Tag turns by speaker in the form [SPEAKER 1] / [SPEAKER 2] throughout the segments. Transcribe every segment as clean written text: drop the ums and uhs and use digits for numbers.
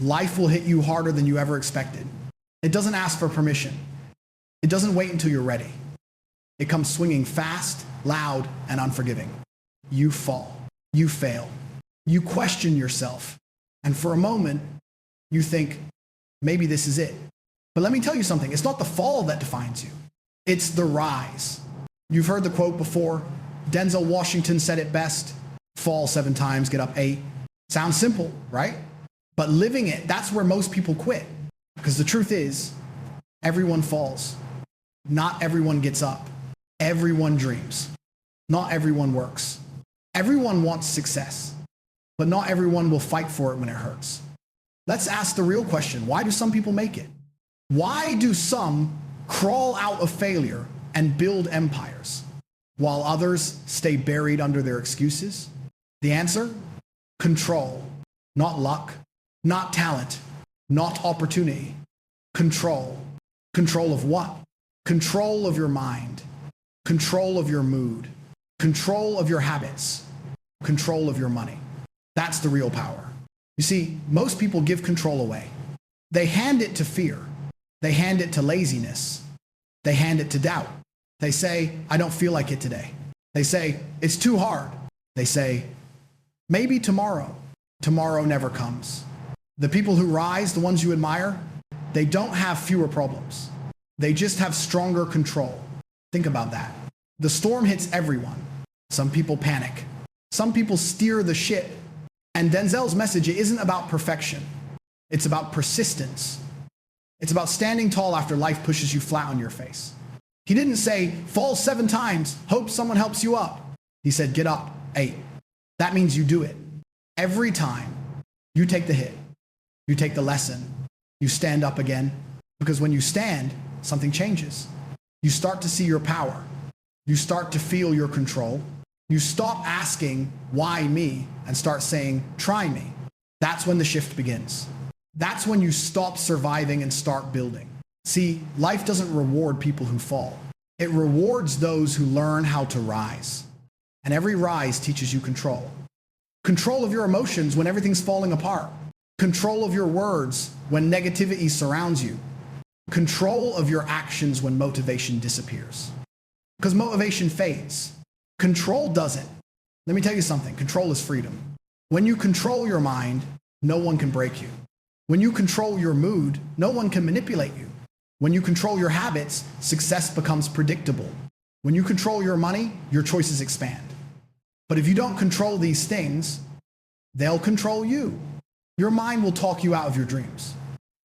[SPEAKER 1] Life will hit you harder than you ever expected. It doesn't ask for permission. It doesn't wait until you're ready. It comes swinging fast, loud, and unforgiving. You fall. You fail. You question yourself. And for a moment, you think, maybe this is it. But let me tell you something. It's not the fall that defines you. It's the rise. You've heard the quote before. Denzel Washington said it best. Fall 7 times, get up 8. Sounds simple, right? But living it, that's where most people quit. Because the truth is, everyone falls. Not everyone gets up. Everyone dreams. Not everyone works. Everyone wants success. But not everyone will fight for it when it hurts. Let's ask the real question. Why do some people make it? Why do some crawl out of failure and build empires, while others stay buried under their excuses? The answer? Control. Not luck. Not talent. Not opportunity. Control. Control of what? Control of your mind. Control of your mood. Control of your habits. Control of your money. That's the real power. You see, most people give control away. They hand it to fear. They hand it to laziness. They hand it to doubt. They say, I don't feel like it today. They say, it's too hard. They say, maybe tomorrow. Tomorrow never comes. The people who rise, the ones you admire, they don't have fewer problems. They just have stronger control. Think about that. The storm hits everyone. Some people panic. Some people steer the ship. And Denzel's message isn't about perfection. It's about persistence. It's about standing tall after life pushes you flat on your face. He didn't say, fall 7 times, hope someone helps you up. He said, get up 8. That means you do it. Every time you take the hit, you take the lesson, you stand up again. Because when you stand, something changes. You start to see your power. You start to feel your control. You stop asking, why me? And start saying, try me. That's when the shift begins. That's when you stop surviving and start building. See, life doesn't reward people who fall. It rewards those who learn how to rise. And every rise teaches you control. Control of your emotions when everything's falling apart. Control of your words when negativity surrounds you. Control of your actions when motivation disappears. Because motivation fades. Control doesn't. Let me tell you something. Control is freedom. When you control your mind, no one can break you. When you control your mood, no one can manipulate you. When you control your habits, success becomes predictable. When you control your money, your choices expand. But if you don't control these things, they'll control you. Your mind will talk you out of your dreams.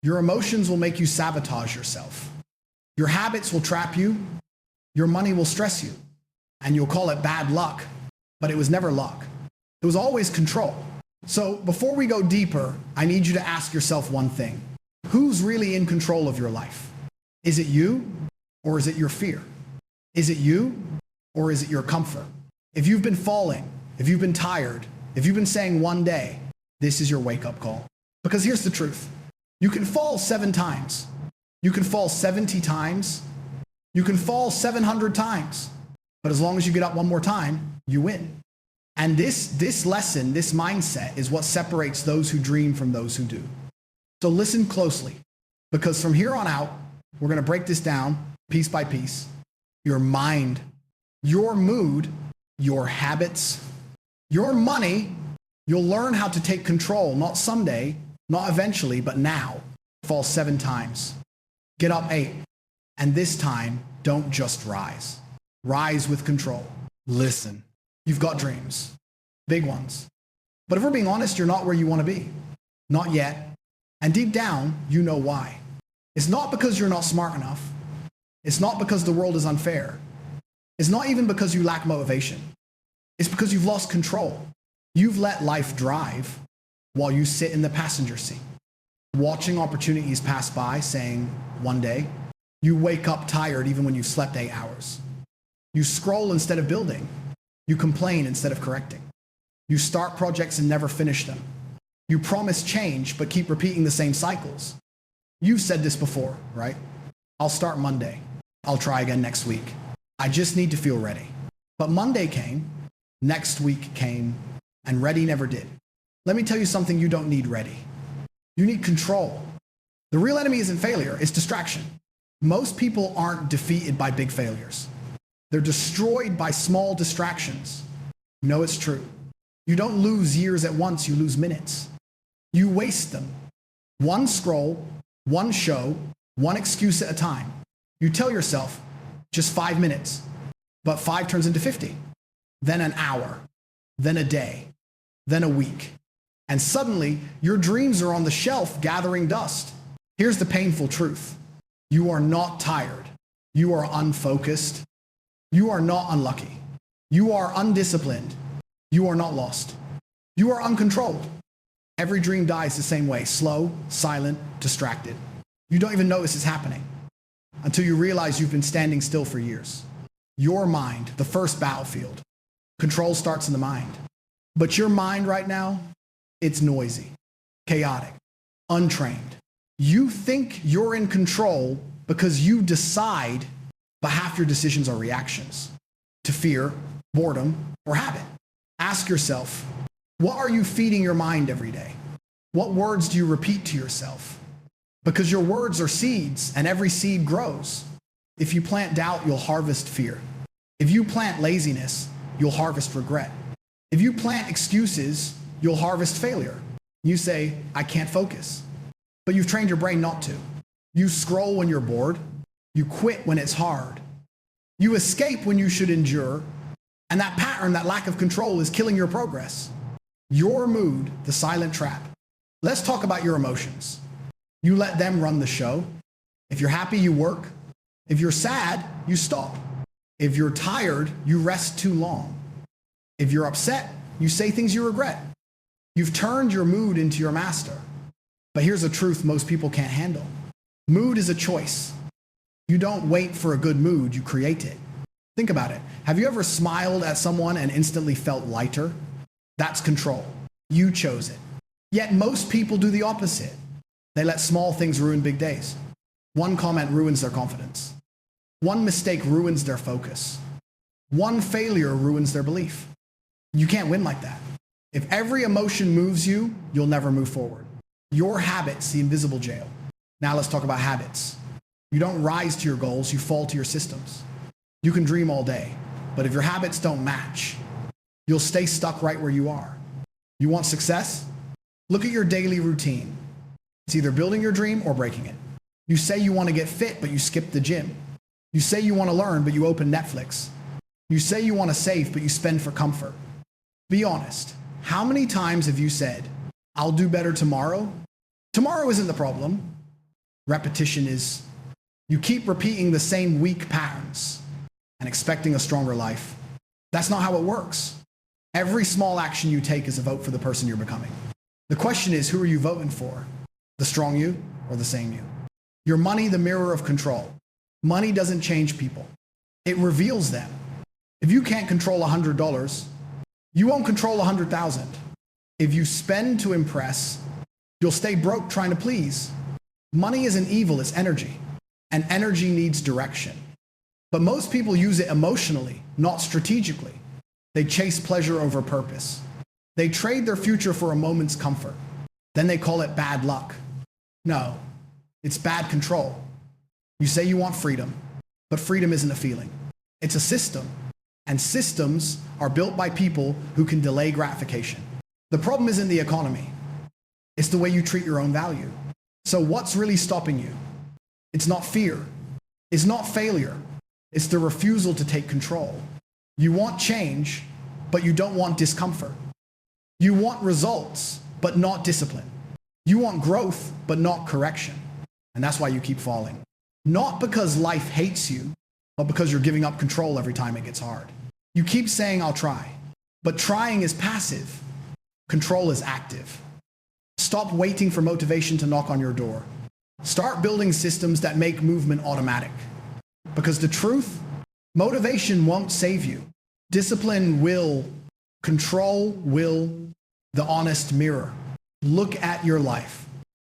[SPEAKER 1] Your emotions will make you sabotage yourself. Your habits will trap you. Your money will stress you. And you'll call it bad luck, but it was never luck. It was always control. So before we go deeper, I need you to ask yourself one thing. Who's really in control of your life? Is it you or is it your fear? Is it you or is it your comfort? If you've been falling, if you've been tired, if you've been saying one day, this is your wake-up call. Because here's the truth. You can fall 7 times. You can fall 70 times. You can fall 700 times. But as long as you get up one more time, you win. And this lesson, this mindset is what separates those who dream from those who do. So listen closely, because from here on out, we're going to break this down piece by piece. Your mind, your mood, your habits, your money. You'll learn how to take control, not someday, not eventually, but now. Fall 7 times. Get up 8. And this time, don't just rise. Rise with control. Listen. You've got dreams. Big ones. But if we're being honest, you're not where you want to be. Not yet. And deep down, you know why. It's not because you're not smart enough. It's not because the world is unfair. It's not even because you lack motivation. It's because you've lost control. You've let life drive while you sit in the passenger seat, watching opportunities pass by, saying, one day. You wake up tired even when you've slept 8 hours. You scroll instead of building. You complain instead of correcting. You start projects and never finish them. You promise change but keep repeating the same cycles. You've said this before, right? I'll start Monday. I'll try again next week. I just need to feel ready. But Monday came, next week came, and ready never did. Let me tell you something, you don't need ready. You need control. The real enemy isn't failure, it's distraction. Most people aren't defeated by big failures. They're destroyed by small distractions. No, it's true. You don't lose years at once, you lose minutes. You waste them. One scroll, one show, one excuse at a time. You tell yourself, just 5 minutes, but 5 turns into 50, then an hour, then a day, then a week. And suddenly, your dreams are on the shelf gathering dust. Here's the painful truth. You are not tired. You are unfocused. You are not unlucky. You are undisciplined. You are not lost. You are uncontrolled. Every dream dies the same way, slow, silent, distracted. You don't even notice it's happening until you realize you've been standing still for years. Your mind, the first battlefield. Control starts in the mind. But your mind right now, it's noisy, chaotic, untrained. You think you're in control because you decide, but half your decisions are reactions to fear, boredom, or habit. Ask yourself, what are you feeding your mind every day? What words do you repeat to yourself? Because your words are seeds, and every seed grows. If you plant doubt, you'll harvest fear. If you plant laziness, you'll harvest regret. If you plant excuses, you'll harvest failure. You say, I can't focus. But you've trained your brain not to. You scroll when you're bored. You quit when it's hard. You escape when you should endure. And that pattern, that lack of control, is killing your progress. Your mood, the silent trap. Let's talk about your emotions. You let them run the show. If you're happy, you work. If you're sad, you stop. If you're tired, you rest too long. If you're upset, you say things you regret. You've turned your mood into your master. But here's a truth most people can't handle. Mood is a choice. You don't wait for a good mood, you create it. Think about it. Have you ever smiled at someone and instantly felt lighter? That's control. You chose it. Yet most people do the opposite. They let small things ruin big days. One comment ruins their confidence. One mistake ruins their focus. One failure ruins their belief. You can't win like that. If every emotion moves you, you'll never move forward. Your habits, the invisible jail. Now let's talk about habits. You don't rise to your goals, you fall to your systems. You can dream all day, but if your habits don't match, you'll stay stuck right where you are. You want success? Look at your daily routine. It's either building your dream or breaking it. You say you want to get fit, but you skip the gym. You say you want to learn, but you open Netflix. You say you want to save, but you spend for comfort. Be honest. How many times have you said, I'll do better tomorrow? Tomorrow isn't the problem. Repetition is. You keep repeating the same weak patterns and expecting a stronger life. That's not how it works. Every small action you take is a vote for the person you're becoming. The question is, who are you voting for? The strong you or the same you? Your money, the mirror of control. Money doesn't change people. It reveals them. If you can't control $100, you won't control 100,000. If you spend to impress, you'll stay broke trying to please. Money isn't evil, it's energy. And energy needs direction. But most people use it emotionally, not strategically. They chase pleasure over purpose. They trade their future for a moment's comfort. Then they call it bad luck. No, it's bad control. You say you want freedom, but freedom isn't a feeling. It's a system. And systems are built by people who can delay gratification. The problem isn't the economy. It's the way you treat your own value. So what's really stopping you? It's not fear. It's not failure. It's the refusal to take control. You want change, but you don't want discomfort. You want results, but not discipline. You want growth, but not correction. And that's why you keep falling. Not because life hates you, but because you're giving up control every time it gets hard. You keep saying, I'll try. But trying is passive. Control is active. Stop waiting for motivation to knock on your door. Start building systems that make movement automatic. Because the truth, motivation won't save you. Discipline will. Control will. The honest mirror. Look at your life.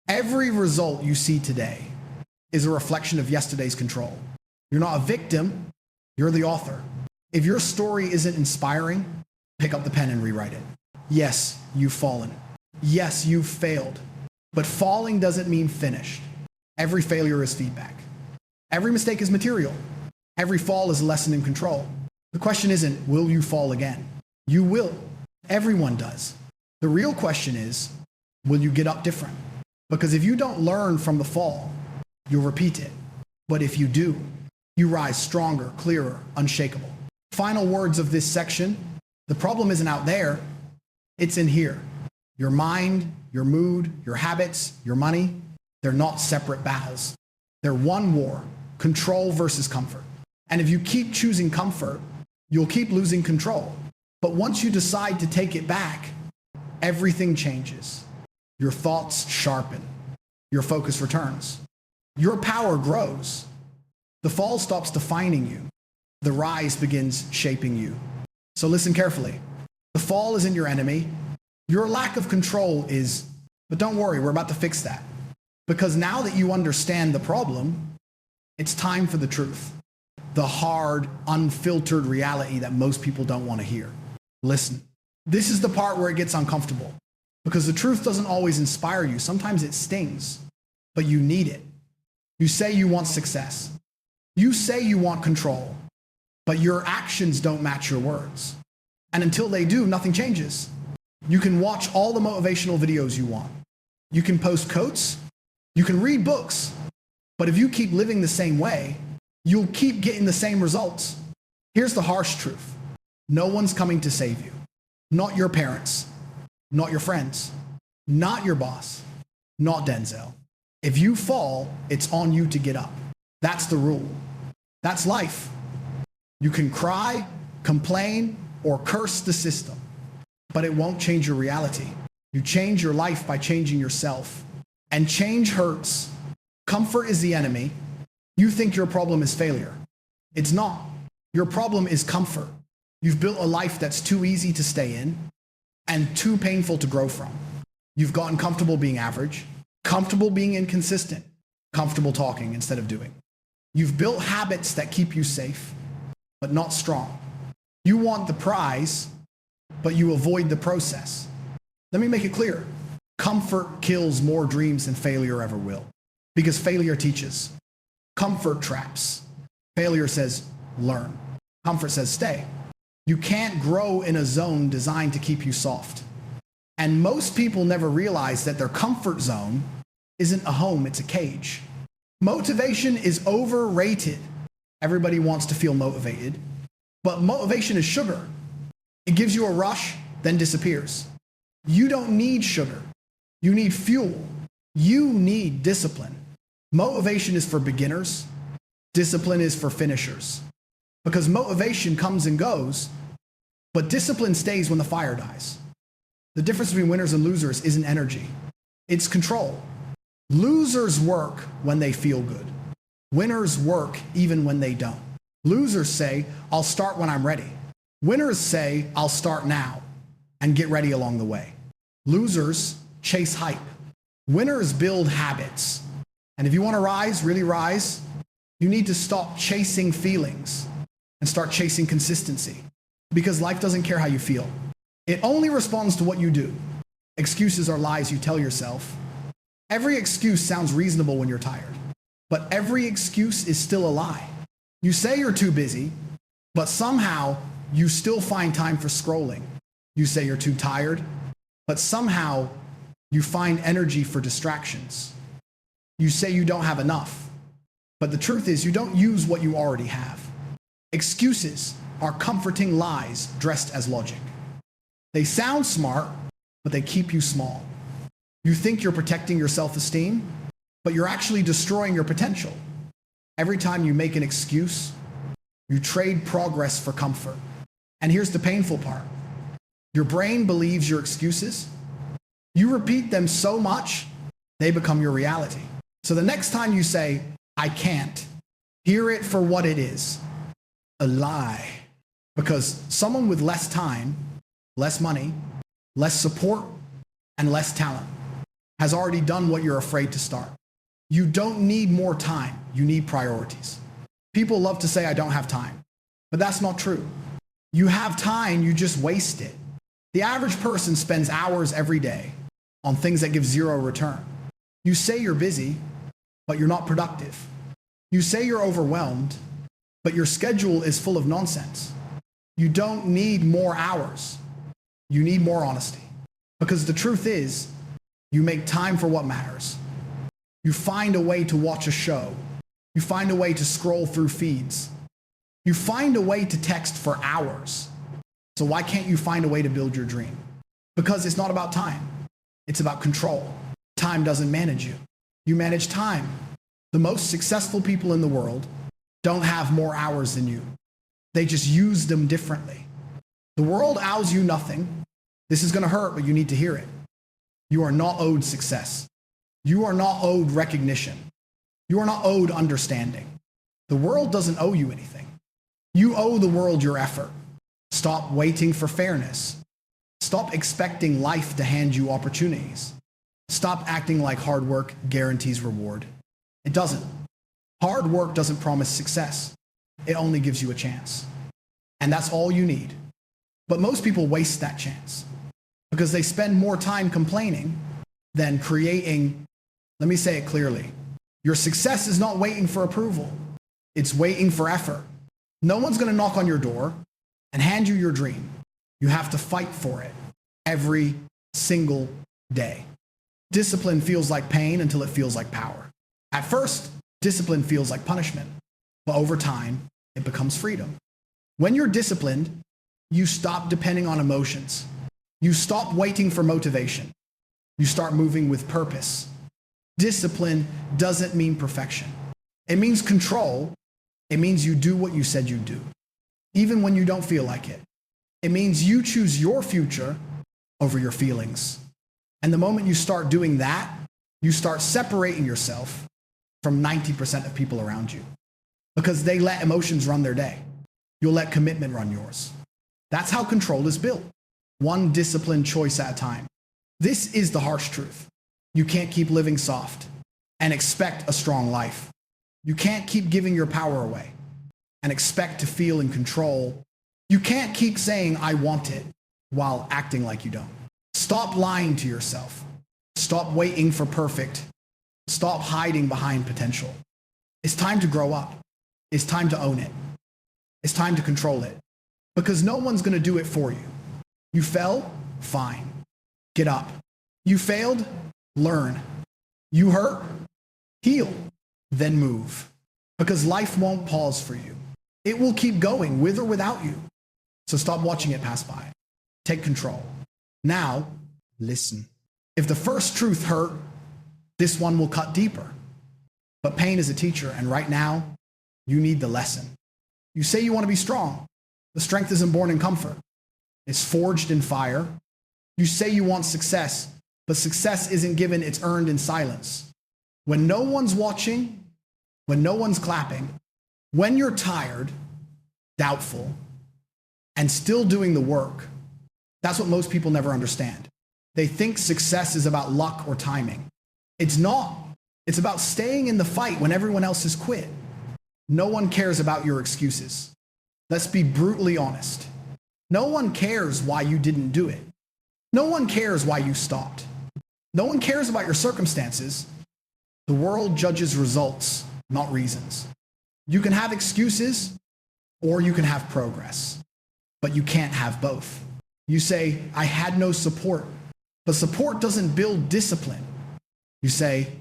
[SPEAKER 1] Every result you see today is a reflection of yesterday's control. You're not a victim, you're the author. If your story isn't inspiring, pick up the pen and rewrite it. Yes, you've fallen. Yes, you've failed. But falling doesn't mean finished. Every failure is feedback. Every mistake is material. Every fall is a lesson in control. The question isn't, will you fall again? You will. Everyone does. The real question is, will you get up different? Because if you don't learn from the fall, you'll repeat it. But if you do, you rise stronger, clearer, unshakable. Final words of this section: the problem isn't out there, it's in here. Your mind, your mood, your habits, your money, they're not separate battles. They're one war, control versus comfort. And if you keep choosing comfort, you'll keep losing control. But once you decide to take it back, everything changes. Your thoughts sharpen. Your focus returns. Your power grows. The fall stops defining you. The rise begins shaping you. So listen carefully. The fall isn't your enemy. Your lack of control is, but don't worry, we're about to fix that. Because now that you understand the problem, it's time for the truth. The hard, unfiltered reality that most people don't want to hear. Listen, this is the part where it gets uncomfortable. Because the truth doesn't always inspire you. Sometimes it stings, but you need it. You say you want success. You say you want control, but your actions don't match your words. And until they do, nothing changes. You can watch all the motivational videos you want. You can post quotes. You can read books. But if you keep living the same way, you'll keep getting the same results. Here's the harsh truth. No one's coming to save you. Not your parents. Not your friends. Not your boss. Not Denzel. If you fall, it's on you to get up. That's the rule. That's life. You can cry, complain, or curse the system, but it won't change your reality. You change your life by changing yourself. And change hurts. Comfort is the enemy. You think your problem is failure. It's not. Your problem is comfort. You've built a life that's too easy to stay in and too painful to grow from. You've gotten comfortable being average, comfortable being inconsistent, comfortable talking instead of doing. You've built habits that keep you safe, but not strong. You want the prize, but you avoid the process. Let me make it clear. Comfort kills more dreams than failure ever will. Because failure teaches. Comfort traps. Failure says, learn. Comfort says, stay. You can't grow in a zone designed to keep you soft. And most people never realize that their comfort zone isn't a home, it's a cage. Motivation is overrated. Everybody wants to feel motivated. But motivation is sugar. It gives you a rush, then disappears. You don't need sugar. You need fuel. You need discipline. Motivation is for beginners. Discipline is for finishers. Because motivation comes and goes, but discipline stays when the fire dies. The difference between winners and losers isn't energy. It's control. Losers work when they feel good. Winners work even when they don't. Losers say, I'll start when I'm ready. Winners say, I'll start now and get ready along the way. Losers chase hype. Winners build habits. And if you want to rise, really rise, you need to stop chasing feelings and start chasing consistency. Because life doesn't care how you feel. It only responds to what you do. Excuses are lies you tell yourself. Every excuse sounds reasonable when you're tired, but every excuse is still a lie. You say you're too busy, but somehow you still find time for scrolling. You say you're too tired, but somehow you find energy for distractions. You say you don't have enough, but the truth is you don't use what you already have. Excuses are comforting lies dressed as logic. They sound smart, but they keep you small. You think you're protecting your self-esteem, but you're actually destroying your potential. Every time you make an excuse, you trade progress for comfort. And here's the painful part. Your brain believes your excuses. You repeat them so much, they become your reality. So the next time you say, I can't, hear it for what it is. A lie. Because someone with less time, less money, less support, and less talent has already done what you're afraid to start. You don't need more time, you need priorities. People love to say, I don't have time, but that's not true. You have time, you just waste it. The average person spends hours every day on things that give zero return. You say you're busy, but you're not productive. You say you're overwhelmed, but your schedule is full of nonsense. You don't need more hours. You need more honesty. Because the truth is, you make time for what matters. You find a way to watch a show. You find a way to scroll through feeds. You find a way to text for hours. So why can't you find a way to build your dream? Because it's not about time. It's about control. Time doesn't manage you. You manage time. The most successful people in the world don't have more hours than you. They just use them differently. The world owes you nothing. This is going to hurt, but you need to hear it. You are not owed success. You are not owed recognition. You are not owed understanding. The world doesn't owe you anything. You owe the world your effort. Stop waiting for fairness. Stop expecting life to hand you opportunities. Stop acting like hard work guarantees reward. It doesn't. Hard work doesn't promise success. It only gives you a chance. And that's all you need. But most people waste that chance because they spend more time complaining than creating. Let me say it clearly. Your success is not waiting for approval. It's waiting for effort. No one's going to knock on your door and hand you your dream. You have to fight for it every single day. Discipline feels like pain until it feels like power. At first, discipline feels like punishment, but over time, it becomes freedom. When you're disciplined, you stop depending on emotions. You stop waiting for motivation. You start moving with purpose. Discipline doesn't mean perfection. It means control. It means you do what you said you'd do, even when you don't feel like it. It means you choose your future over your feelings. And the moment you start doing that, you start separating yourself from 90% of people around you because they let emotions run their day. You'll let commitment run yours. That's how control is built, one disciplined choice at a time. This is the harsh truth. You can't keep living soft and expect a strong life. You can't keep giving your power away and expect to feel in control. You can't keep saying, I want it, while acting like you don't. Stop lying to yourself. Stop waiting for perfect. Stop hiding behind potential. It's time to grow up. It's time to own it. It's time to control it. Because no one's going to do it for you. You fell? Fine. Get up. You failed? Learn. You hurt? Heal. Then move. Because life won't pause for you. It will keep going with or without you. So stop watching it pass by. Take control. Now, listen. If the first truth hurt, this one will cut deeper. But pain is a teacher, and right now, you need the lesson. You say you want to be strong. The strength isn't born in comfort. It's forged in fire. You say you want success, but success isn't given, it's earned in silence. When no one's watching, when no one's clapping, when you're tired, doubtful, and still doing the work, that's what most people never understand. They think success is about luck or timing. It's not. It's about staying in the fight when everyone else has quit. No one cares about your excuses. Let's be brutally honest. No one cares why you didn't do it. No one cares why you stopped. No one cares about your circumstances. The world judges results, not reasons. You can have excuses or you can have progress, but you can't have both. You say, I had no support, but support doesn't build discipline. You say,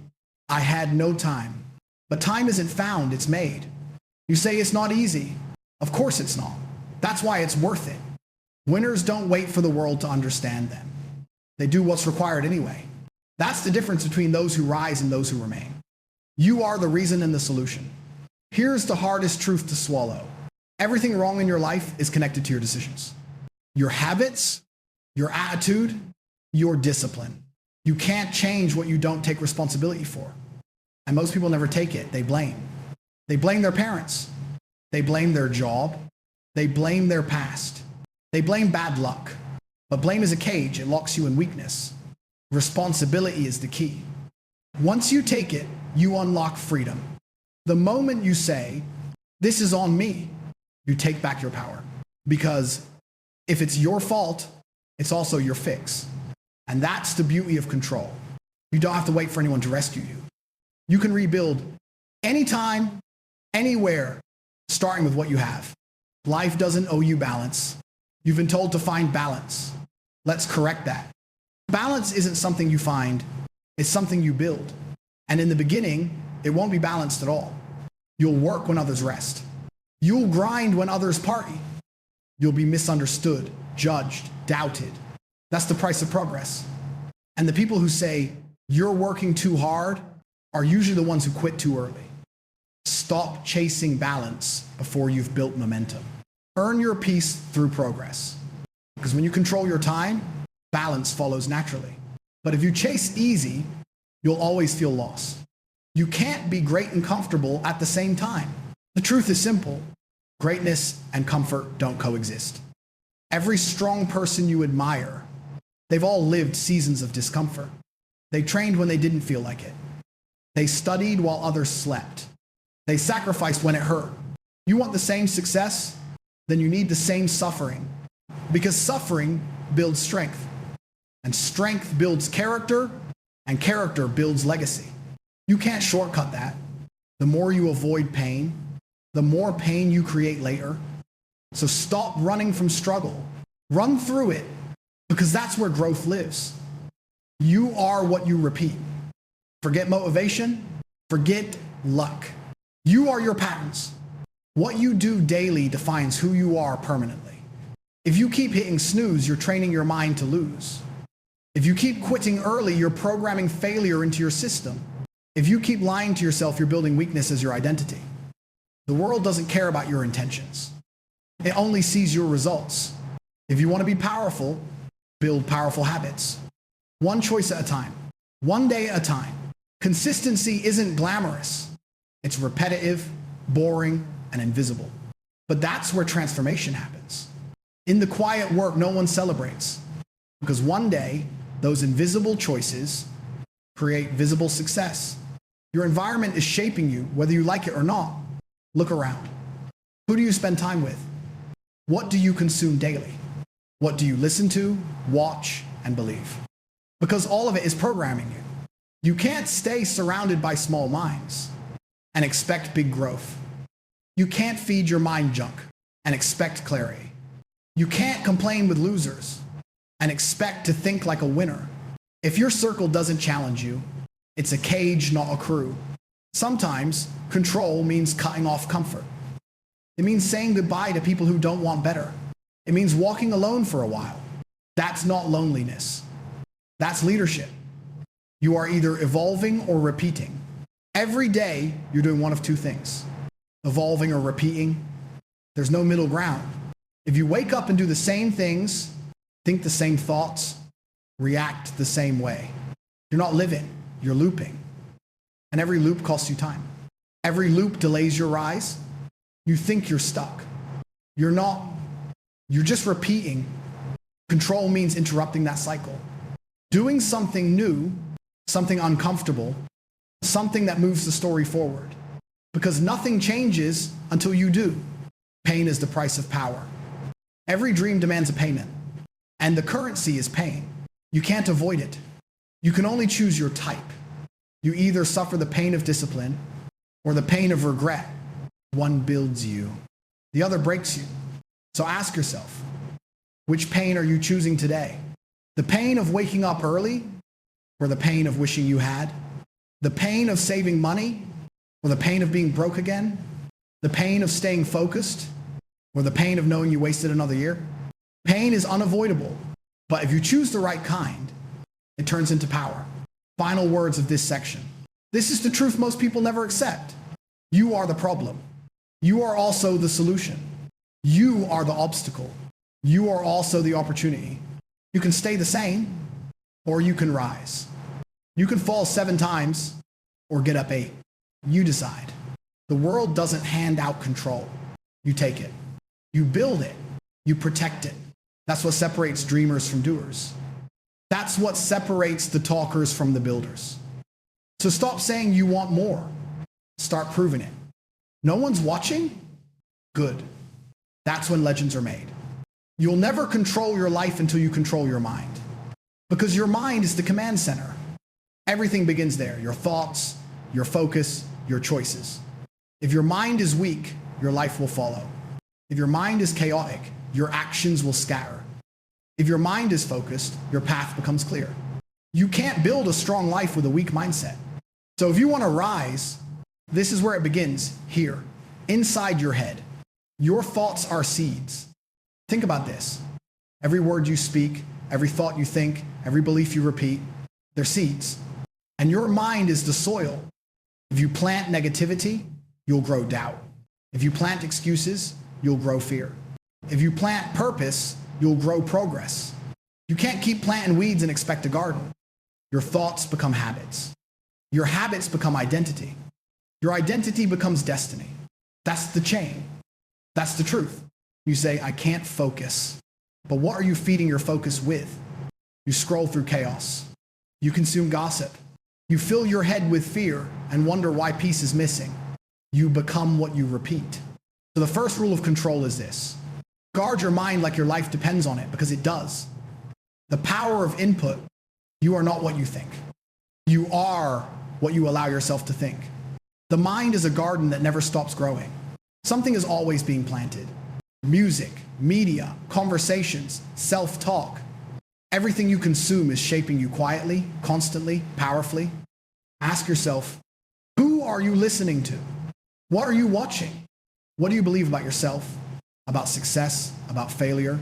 [SPEAKER 1] I had no time, but time isn't found, it's made. You say it's not easy. Of course it's not. That's why it's worth it. Winners don't wait for the world to understand them. They do what's required anyway. That's the difference between those who rise and those who remain. You are the reason and the solution. Here's the hardest truth to swallow. Everything wrong in your life is connected to your decisions. Your habits, your attitude, your discipline. You can't change what you don't take responsibility for. And most people never take it. They blame. They blame their parents. They blame their job. They blame their past. They blame bad luck. But blame is a cage. It locks you in weakness. Responsibility is the key. Once you take it, you unlock freedom. The moment you say, this is on me, you take back your power. Because if it's your fault, it's also your fix. And that's the beauty of control. You don't have to wait for anyone to rescue you. You can rebuild anytime, anywhere, starting with what you have. Life doesn't owe you balance. You've been told to find balance. Let's correct that. Balance isn't something you find, it's something you build. And in the beginning, it won't be balanced at all. You'll work when others rest. You'll grind when others party. You'll be misunderstood, judged, doubted. That's the price of progress. And the people who say, you're working too hard, are usually the ones who quit too early. Stop chasing balance before you've built momentum. Earn your peace through progress. Because when you control your time, balance follows naturally. But if you chase easy, you'll always feel lost. You can't be great and comfortable at the same time. The truth is simple. Greatness and comfort don't coexist. Every strong person you admire, they've all lived seasons of discomfort. They trained when they didn't feel like it. They studied while others slept. They sacrificed when it hurt. You want the same success? Then you need the same suffering. Because suffering builds strength. And strength builds character, and character builds legacy. You can't shortcut that. The more you avoid pain, the more pain you create later. So stop running from struggle. Run through it, because that's where growth lives. You are what you repeat. Forget motivation, forget luck. You are your patterns. What you do daily defines who you are permanently. If you keep hitting snooze, you're training your mind to lose. If you keep quitting early, you're programming failure into your system. If you keep lying to yourself, you're building weakness as your identity. The world doesn't care about your intentions. It only sees your results. If you want to be powerful, build powerful habits. One choice at a time, one day at a time. Consistency isn't glamorous. It's repetitive, boring, and invisible. But that's where transformation happens. In the quiet work no one celebrates. Because one day, those invisible choices create visible success. Your environment is shaping you, whether you like it or not. Look around. Who do you spend time with? What do you consume daily? What do you listen to, watch, and believe? Because all of it is programming you. You can't stay surrounded by small minds and expect big growth. You can't feed your mind junk and expect clarity. You can't complain with losers and expect to think like a winner. If your circle doesn't challenge you, it's a cage, not a crew. Sometimes control means cutting off comfort. It means saying goodbye to people who don't want better. It means walking alone for a while. That's not loneliness. That's leadership. You are either evolving or repeating. Every day, you're doing one of two things: evolving or repeating. There's no middle ground. If you wake up and do the same things, think the same thoughts, react the same way, you're not living, you're looping. And every loop costs you time. Every loop delays your rise. You think you're stuck. You're not. You're just repeating. Control means interrupting that cycle. Doing something new, something uncomfortable, something that moves the story forward. Because nothing changes until you do. Pain is the price of power. Every dream demands a payment, and the currency is pain. You can't avoid it. You can only choose your type. You either suffer the pain of discipline or the pain of regret. One builds you, the other breaks you. So ask yourself, which pain are you choosing today? The pain of waking up early or the pain of wishing you had? The pain of saving money or the pain of being broke again? The pain of staying focused or the pain of knowing you wasted another year? Pain is unavoidable, but if you choose the right kind, it turns into power. Final words of this section. This is the truth most people never accept. You are the problem. You are also the solution. You are the obstacle. You are also the opportunity. You can stay the same, or you can rise. You can fall 7 times, or get up 8. You decide. The world doesn't hand out control. You take it. You build it. You protect it. That's what separates dreamers from doers. That's what separates the talkers from the builders. So stop saying you want more. Start proving it. No one's watching? Good. That's when legends are made. You'll never control your life until you control your mind. Because your mind is the command center. Everything begins there. Your thoughts, your focus, your choices. If your mind is weak, your life will follow. If your mind is chaotic, your actions will scatter. If your mind is focused, your path becomes clear. You can't build a strong life with a weak mindset. So if you want to rise, this is where it begins, here, inside your head. Your thoughts are seeds. Think about this. Every word you speak, every thought you think, every belief you repeat, they're seeds. And your mind is the soil. If you plant negativity, you'll grow doubt. If you plant excuses, you'll grow fear. If you plant purpose, you'll grow progress. You can't keep planting weeds and expect a garden. Your thoughts become habits. Your habits become identity. Your identity becomes destiny. That's the chain. That's the truth. You say, I can't focus. But what are you feeding your focus with? You scroll through chaos. You consume gossip. You fill your head with fear and wonder why peace is missing. You become what you repeat. So the first rule of control is this. Guard your mind like your life depends on it, because it does. The power of input. You are not what you think. You are what you allow yourself to think. The mind is a garden that never stops growing. Something is always being planted. Music, media, conversations, self-talk. Everything you consume is shaping you quietly, constantly, powerfully. Ask yourself, who are you listening to? What are you watching? What do you believe about yourself, about success, about failure?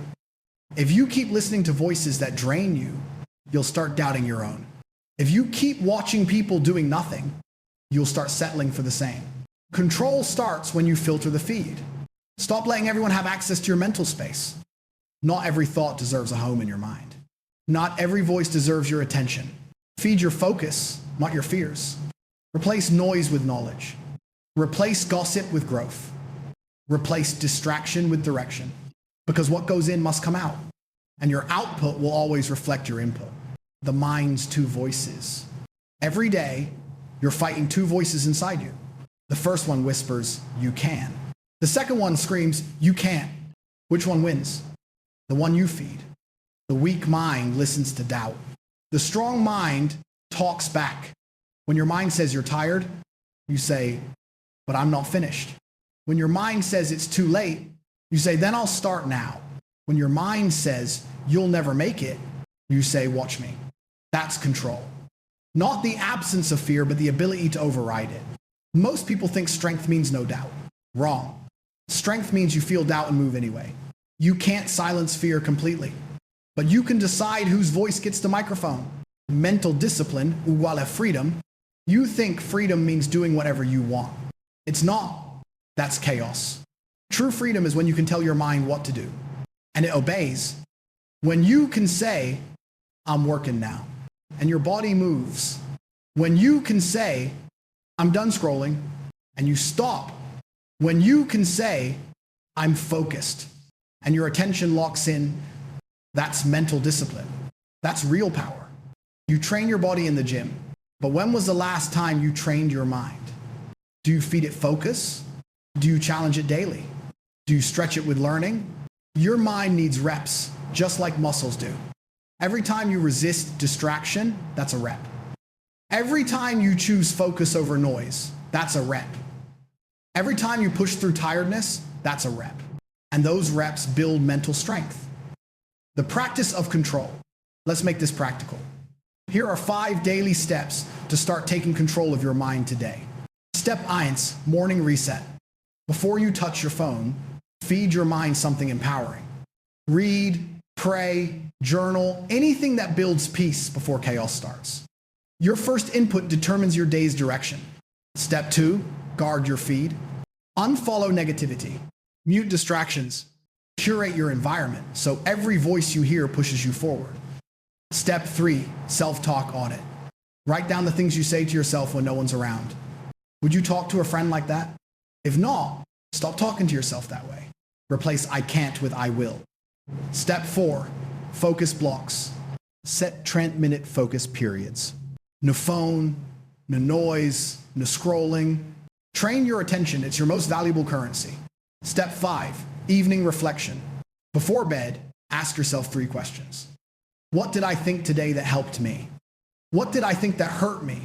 [SPEAKER 1] If you keep listening to voices that drain you, you'll start doubting your own. If you keep watching people doing nothing, you'll start settling for the same. Control starts when you filter the feed. Stop letting everyone have access to your mental space. Not every thought deserves a home in your mind. Not every voice deserves your attention. Feed your focus, not your fears. Replace noise with knowledge. Replace gossip with growth. Replace distraction with direction. Because what goes in must come out. And your output will always reflect your input. The mind's two voices. Every day, you're fighting two voices inside you. The first one whispers, you can. The second one screams, you can't. Which one wins? The one you feed. The weak mind listens to doubt. The strong mind talks back. When your mind says you're tired, you say, but I'm not finished. When your mind says it's too late, you say, then I'll start now. When your mind says you'll never make it, you say, watch me. That's control. Not the absence of fear, but the ability to override it. Most people think strength means no doubt. Wrong. Strength means you feel doubt and move anyway. You can't silence fear completely, but you can decide whose voice gets the microphone. Mental discipline, igual freedom. You think freedom means doing whatever you want. It's not. That's chaos. True freedom is when you can tell your mind what to do, and it obeys. When you can say, I'm working now, and your body moves. When you can say, I'm done scrolling, and you stop. When you can say, I'm focused, and your attention locks in, that's mental discipline. That's real power. You train your body in the gym, but when was the last time you trained your mind? Do you feed it focus? Do you challenge it daily? Do you stretch it with learning? Your mind needs reps, just like muscles do. Every time you resist distraction, that's a rep. Every time you choose focus over noise, that's a rep. Every time you push through tiredness, that's a rep. And those reps build mental strength. The practice of control. Let's make this practical. Here are 5 daily steps to start taking control of your mind today. Step 1, morning reset. Before you touch your phone, feed your mind something empowering. Read, pray, journal, anything that builds peace before chaos starts. Your first input determines your day's direction. Step 2, guard your feed. Unfollow negativity. Mute distractions. Curate your environment so every voice you hear pushes you forward. Step 3, self-talk audit. Write down the things you say to yourself when no one's around. Would you talk to a friend like that? If not, stop talking to yourself that way. Replace I can't with I will. Step 4, focus blocks. Set 30-minute focus periods. No phone, no noise, no scrolling. Train your attention, it's your most valuable currency. Step 5, evening reflection. Before bed, ask yourself 3 questions. What did I think today that helped me? What did I think that hurt me?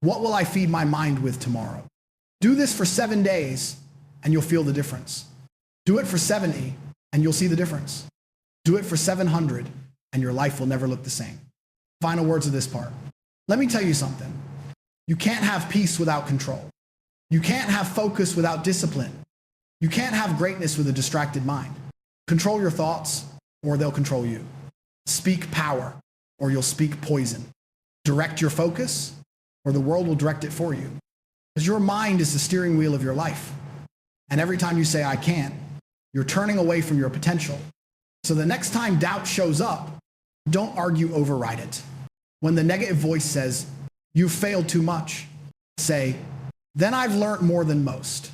[SPEAKER 1] What will I feed my mind with tomorrow? Do this for 7 days and you'll feel the difference. Do it for 70 and you'll see the difference. Do it for 700 and your life will never look the same. Final words of this part. Let me tell you something. You can't have peace without control. You can't have focus without discipline. You can't have greatness with a distracted mind. Control your thoughts or they'll control you. Speak power or you'll speak poison. Direct your focus or the world will direct it for you. Because your mind is the steering wheel of your life. And every time you say, I can't, you're turning away from your potential. So the next time doubt shows up, don't argue, override it. When the negative voice says, you've failed too much, say, then I've learned more than most.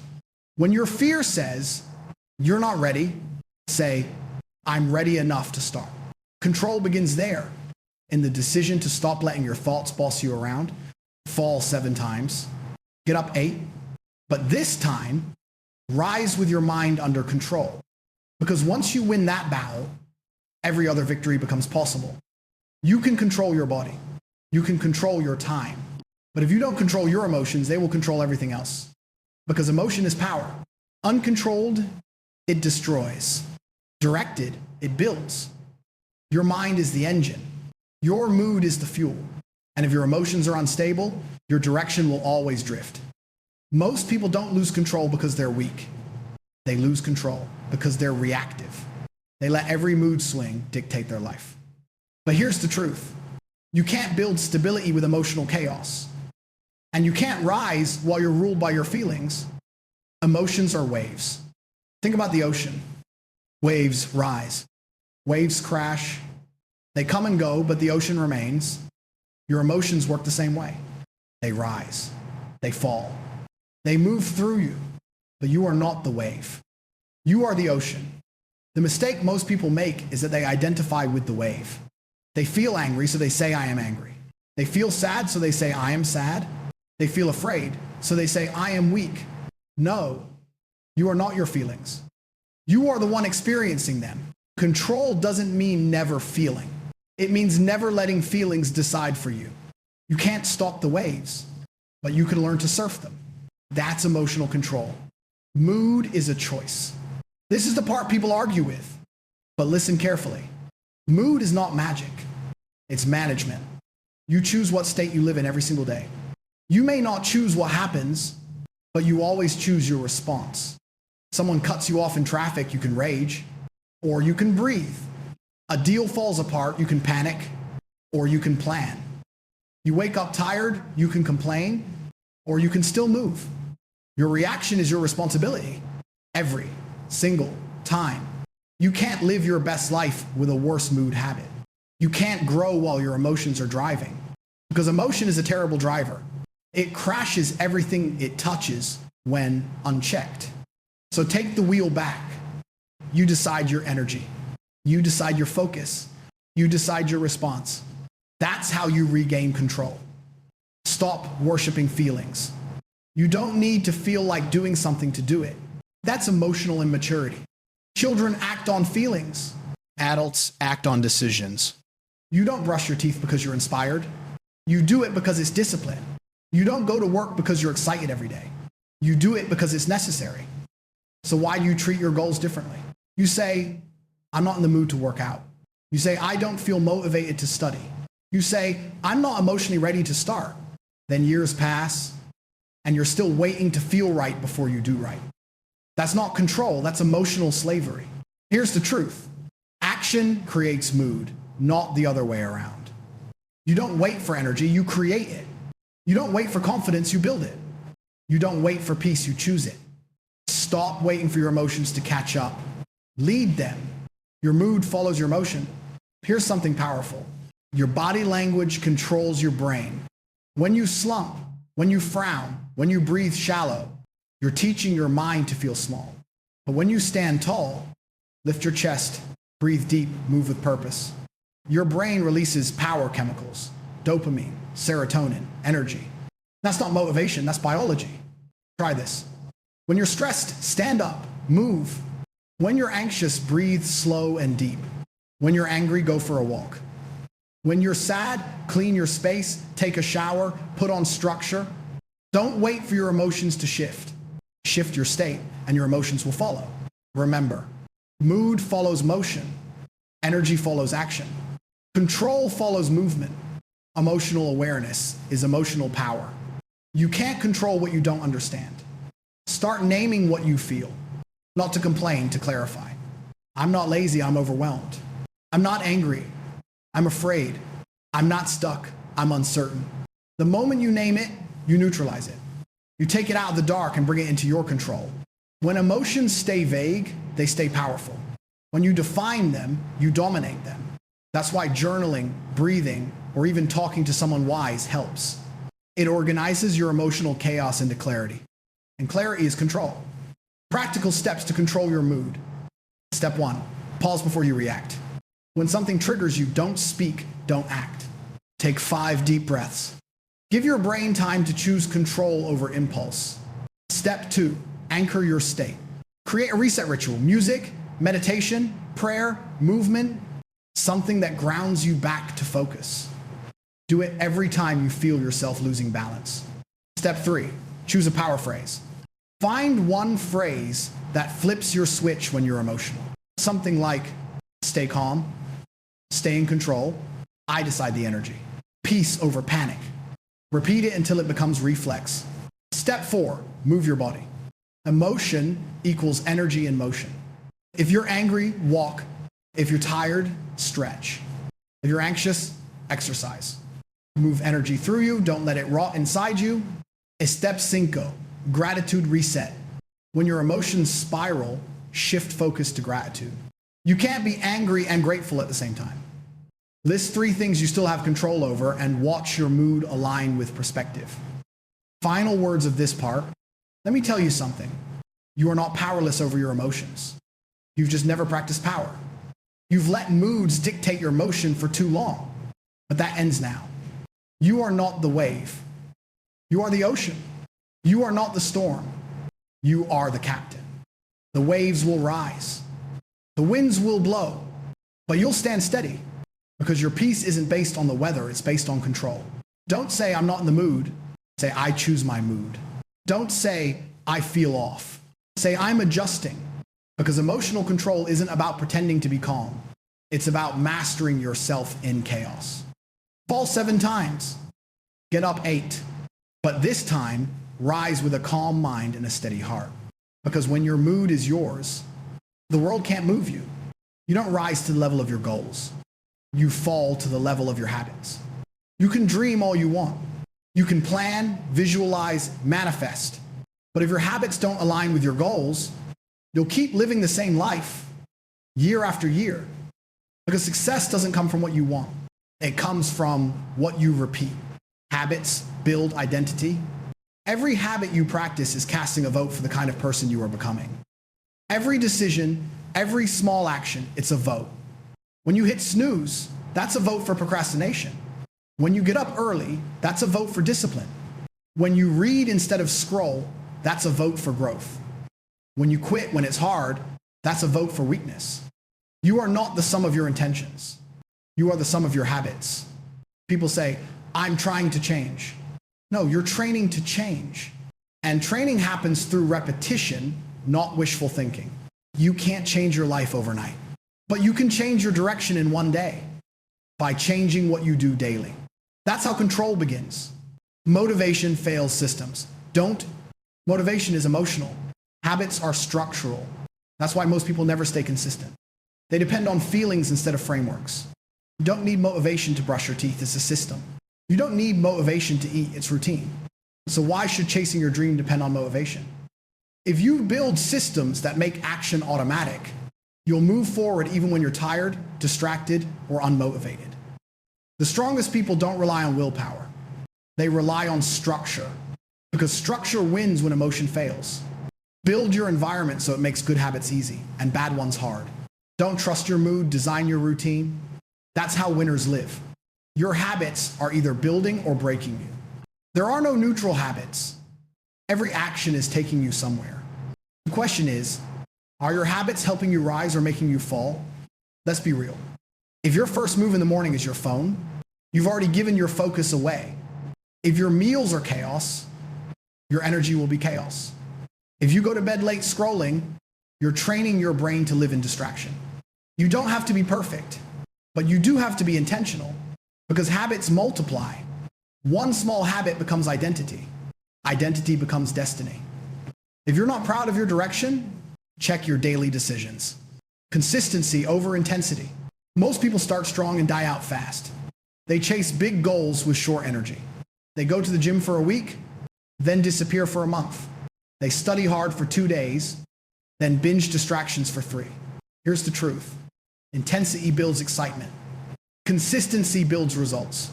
[SPEAKER 1] When your fear says, you're not ready, say, I'm ready enough to start. Control begins there, in the decision to stop letting your thoughts boss you around, fall 7 times, get up 8, but this time, rise with your mind under control. Because once you win that battle, every other victory becomes possible. You can control your body. You can control your time. But if you don't control your emotions, they will control everything else. Because emotion is power. Uncontrolled, it destroys. Directed, it builds. Your mind is the engine. Your mood is the fuel. And if your emotions are unstable, your direction will always drift. Most people don't lose control because they're weak. They lose control because they're reactive. They let every mood swing dictate their life. But here's the truth. You can't build stability with emotional chaos. And you can't rise while you're ruled by your feelings. Emotions are waves. Think about the ocean. Waves rise. Waves crash. They come and go, but the ocean remains. Your emotions work the same way. They rise. They fall. They move through you, but you are not the wave. You are the ocean. The mistake most people make is that they identify with the wave. They feel angry, so they say, I am angry. They feel sad, so they say, I am sad. They feel afraid, so they say, I am weak. No, you are not your feelings. You are the one experiencing them. Control doesn't mean never feeling. It means never letting feelings decide for you. You can't stop the waves, but you can learn to surf them. That's emotional control. Mood is a choice. This is the part people argue with. But listen carefully. Mood is not magic. It's management. You choose what state you live in every single day. You may not choose what happens, but you always choose your response. Someone cuts you off in traffic, you can rage, or you can breathe. A deal falls apart, you can panic, or you can plan. You wake up tired, you can complain, or you can still move. Your reaction is your responsibility every single time. You can't live your best life with a worse mood habit. You can't grow while your emotions are driving, because emotion is a terrible driver. It crashes everything it touches when unchecked. So take the wheel back. You decide your energy. You decide your focus. You decide your response. That's how you regain control. Stop worshiping feelings. You don't need to feel like doing something to do it. That's emotional immaturity. Children act on feelings. Adults act on decisions. You don't brush your teeth because you're inspired. You do it because it's discipline. You don't go to work because you're excited every day. You do it because it's necessary. So why do you treat your goals differently? You say, I'm not in the mood to work out. You say, I don't feel motivated to study. You say, I'm not emotionally ready to start. Then years pass, and you're still waiting to feel right before you do right. That's not control, that's emotional slavery. Here's the truth. Action creates mood, not the other way around. You don't wait for energy, you create it. You don't wait for confidence, you build it. You don't wait for peace, you choose it. Stop waiting for your emotions to catch up. Lead them. Your mood follows your emotion. Here's something powerful. Your body language controls your brain. When you slump, when you frown, when you breathe shallow, you're teaching your mind to feel small. But when you stand tall, lift your chest, breathe deep, move with purpose. Your brain releases power chemicals, dopamine, serotonin, energy. That's not motivation, that's biology. Try this. When you're stressed, stand up, move. When you're anxious, breathe slow and deep. When you're angry, go for a walk. When you're sad, clean your space, take a shower, put on structure. Don't wait for your emotions to shift. Shift your state, and your emotions will follow. Remember, mood follows motion. Energy follows action. Control follows movement. Emotional awareness is emotional power. You can't control what you don't understand. Start naming what you feel. Not to complain, to clarify. I'm not lazy, I'm overwhelmed. I'm not angry, I'm afraid. I'm not stuck, I'm uncertain. The moment you name it, you neutralize it. You take it out of the dark and bring it into your control. When emotions stay vague, they stay powerful. When you define them, you dominate them. That's why journaling, breathing, or even talking to someone wise helps. It organizes your emotional chaos into clarity. And clarity is control. Practical steps to control your mood. Step 1, pause before you react. When something triggers you, don't speak, don't act. Take 5 deep breaths. Give your brain time to choose control over impulse. Step 2, anchor your state. Create a reset ritual, music, meditation, prayer, movement, something that grounds you back to focus. Do it every time you feel yourself losing balance. Step 3, choose a power phrase. Find one phrase that flips your switch when you're emotional. Something like, stay calm, stay in control, I decide the energy, peace over panic. Repeat it until it becomes reflex. Step 4, move your body. Emotion equals energy in motion. If you're angry, walk. If you're tired, stretch. If you're anxious, exercise. Move energy through you, don't let it rot inside you. Step 5, gratitude reset. When your emotions spiral, shift focus to gratitude. You can't be angry and grateful at the same time. List 3 things you still have control over and watch your mood align with perspective. Final words of this part. Let me tell you something. You are not powerless over your emotions. You've just never practiced power. You've let moods dictate your motion for too long, but that ends now. You are not the wave. You are the ocean. You are not the storm. You are the captain. The waves will rise. The winds will blow, but you'll stand steady because your peace isn't based on the weather, it's based on control. Don't say, I'm not in the mood. Say, I choose my mood. Don't say, I feel off. Say, I'm adjusting, because emotional control isn't about pretending to be calm. It's about mastering yourself in chaos. Fall 7 times, get up 8, but this time, rise with a calm mind and a steady heart. Because when your mood is yours, the world can't move you. You don't rise to the level of your goals. You fall to the level of your habits. You can dream all you want. You can plan, visualize, manifest. But if your habits don't align with your goals, you'll keep living the same life year after year. Because success doesn't come from what you want. It comes from what you repeat. Habits build identity. Every habit you practice is casting a vote for the kind of person you are becoming. Every decision, every small action, it's a vote. When you hit snooze, that's a vote for procrastination. When you get up early, that's a vote for discipline. When you read instead of scroll, that's a vote for growth. When you quit when it's hard, that's a vote for weakness. You are not the sum of your intentions. You are the sum of your habits. People say, I'm trying to change. No, you're training to change. And training happens through repetition, not wishful thinking. You can't change your life overnight, but you can change your direction in one day by changing what you do daily. That's how control begins. Motivation fails systems. Motivation is emotional. Habits are structural. That's why most people never stay consistent. They depend on feelings instead of frameworks. You don't need motivation to brush your teeth, it's a system. You don't need motivation to eat, it's routine. So why should chasing your dream depend on motivation? If you build systems that make action automatic, you'll move forward even when you're tired, distracted, or unmotivated. The strongest people don't rely on willpower. They rely on structure, because structure wins when emotion fails. Build your environment so it makes good habits easy and bad ones hard. Don't trust your mood, design your routine. That's how winners live. Your habits are either building or breaking you. There are no neutral habits. Every action is taking you somewhere. The question is, are your habits helping you rise or making you fall? Let's be real. If your first move in the morning is your phone, You've already given your focus away. If your meals are chaos, your energy will be chaos. If you go to bed late scrolling, you're training your brain to live in distraction. You don't have to be perfect, but you do have to be intentional because habits multiply. One small habit becomes identity. Identity becomes destiny. If you're not proud of your direction, check your daily decisions. Consistency over intensity. Most people start strong and die out fast. They chase big goals with short energy. They go to the gym for a week, then disappear for a month. They study hard for 2 days, then binge distractions for 3. Here's the truth. Intensity builds excitement. Consistency builds results.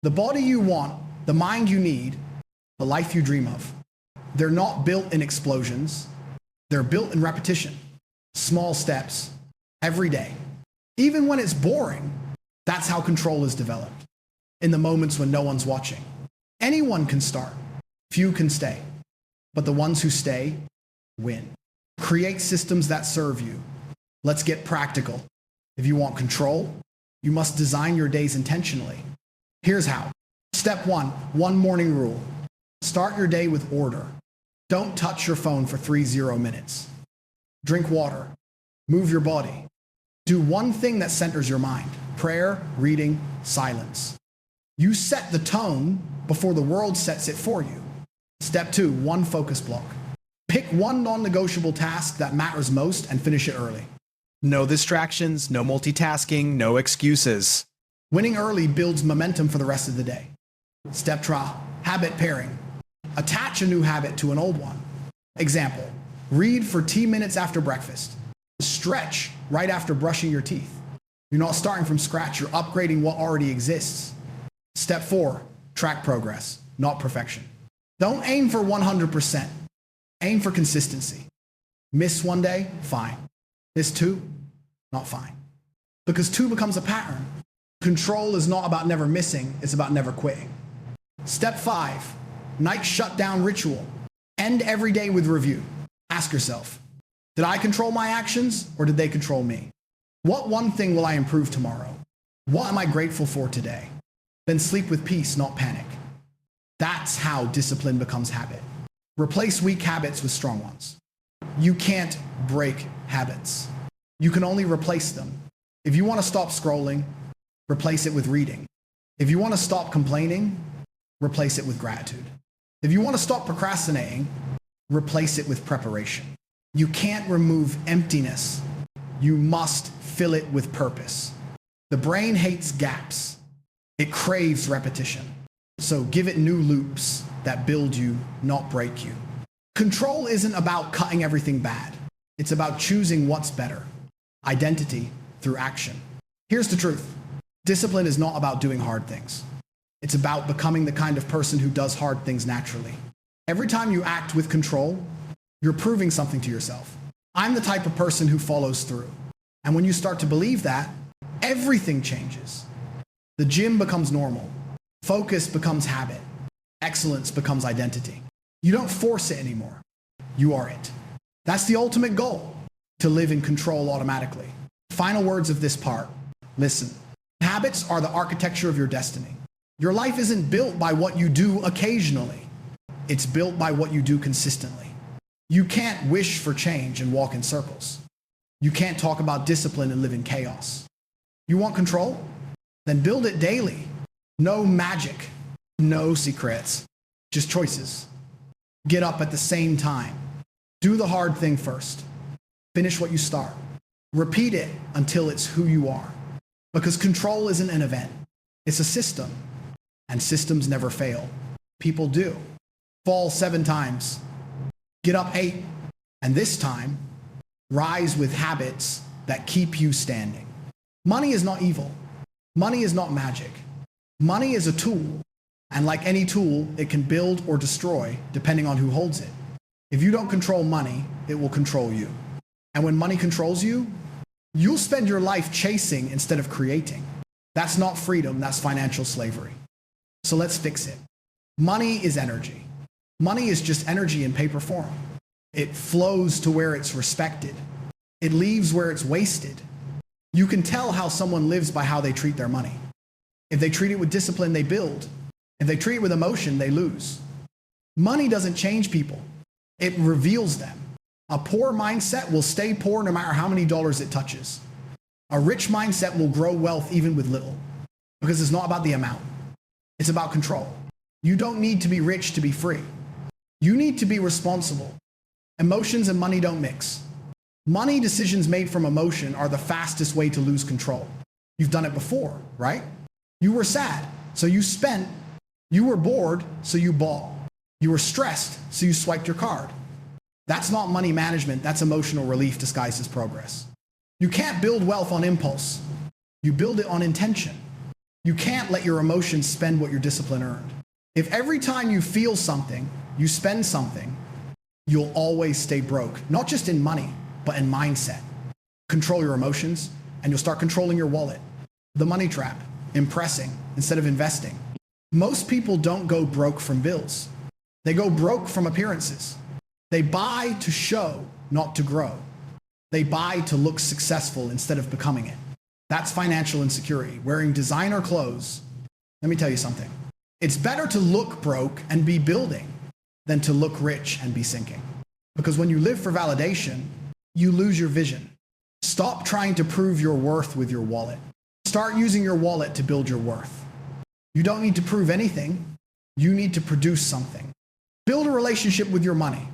[SPEAKER 1] The body you want, the mind you need, the life you dream of. They're not built in explosions. They're built in repetition. Small steps, every day. Even when it's boring, that's how control is developed. In the moments when no one's watching. Anyone can start. Few can stay. But the ones who stay, win. Create systems that serve you. Let's get practical. If you want control, you must design your days intentionally. Here's how. Step 1, one morning rule. Start your day with order. Don't touch your phone for 30 minutes. Drink water. Move your body. Do one thing that centers your mind. Prayer, reading, silence. You set the tone before the world sets it for you. Step 2, one focus block. Pick one non-negotiable task that matters most and finish it early.
[SPEAKER 2] No distractions, no multitasking, no excuses.
[SPEAKER 1] Winning early builds momentum for the rest of the day. Step 3, habit pairing. Attach a new habit to an old one. Example, read for 10 minutes after breakfast. Stretch right after brushing your teeth. You're not starting from scratch, you're upgrading what already exists. Step 4, track progress, not perfection. Don't aim for 100%. Aim for consistency. Miss one day, fine. Miss 2, not fine. Because 2 becomes a pattern. Control is not about never missing, it's about never quitting. Step 5, night shutdown ritual. End every day with review. Ask yourself, did I control my actions or did they control me? What one thing will I improve tomorrow? What am I grateful for today? Then sleep with peace, not panic. That's how discipline becomes habit. Replace weak habits with strong ones. You can't break habits. You can only replace them. If you want to stop scrolling, replace it with reading. If you want to stop complaining, replace it with gratitude. If you want to stop procrastinating, replace it with preparation. You can't remove emptiness. You must fill it with purpose. The brain hates gaps. It craves repetition. So give it new loops that build you, not break you. Control isn't about cutting everything bad. It's about choosing what's better. Identity through action. Here's the truth. Discipline is not about doing hard things. It's about becoming the kind of person who does hard things naturally. Every time you act with control, you're proving something to yourself. I'm the type of person who follows through. And when you start to believe that, everything changes. The gym becomes normal. Focus becomes habit. Excellence becomes identity. You don't force it anymore. You are it. That's the ultimate goal, to live in control automatically. Final words of this part. Listen, habits are the architecture of your destiny. Your life isn't built by what you do occasionally. It's built by what you do consistently. You can't wish for change and walk in circles. You can't talk about discipline and live in chaos. You want control? Then build it daily. No magic, no secrets, just choices. Get up at the same time. Do the hard thing first. Finish what you start. Repeat it until it's who you are. Because control isn't an event, it's a system. And systems never fail. People do. Fall 7 times. Get up 8. And this time, rise with habits that keep you standing. Money is not evil. Money is not magic. Money is a tool. And like any tool, it can build or destroy depending on who holds it. If you don't control money, it will control you. And when money controls you, you'll spend your life chasing instead of creating. That's not freedom, that's financial slavery. So let's fix it. Money is energy. Money is just energy in paper form. It flows to where it's respected. It leaves where it's wasted. You can tell how someone lives by how they treat their money. If they treat it with discipline, they build. If they treat it with emotion, they lose. Money doesn't change people. It reveals them. A poor mindset will stay poor no matter how many dollars it touches. A rich mindset will grow wealth even with little, because it's not about the amount. It's about control. You don't need to be rich to be free. You need to be responsible. Emotions and money don't mix. Money decisions made from emotion are the fastest way to lose control. You've done it before, right? You were sad, so you spent. You were bored, so you bought. You were stressed, so you swiped your card. That's not money management, that's emotional relief disguised as progress. You can't build wealth on impulse. You build it on intention. You can't let your emotions spend what your discipline earned. If every time you feel something, you spend something, you'll always stay broke, not just in money, but in mindset. Control your emotions, and you'll start controlling your wallet. The money trap, impressing instead of investing. Most people don't go broke from bills. They go broke from appearances. They buy to show, not to grow. They buy to look successful instead of becoming it. That's financial insecurity, wearing designer clothes. Let me tell you something. It's better to look broke and be building than to look rich and be sinking. Because when you live for validation, you lose your vision. Stop trying to prove your worth with your wallet. Start using your wallet to build your worth. You don't need to prove anything. You need to produce something. Build a relationship with your money.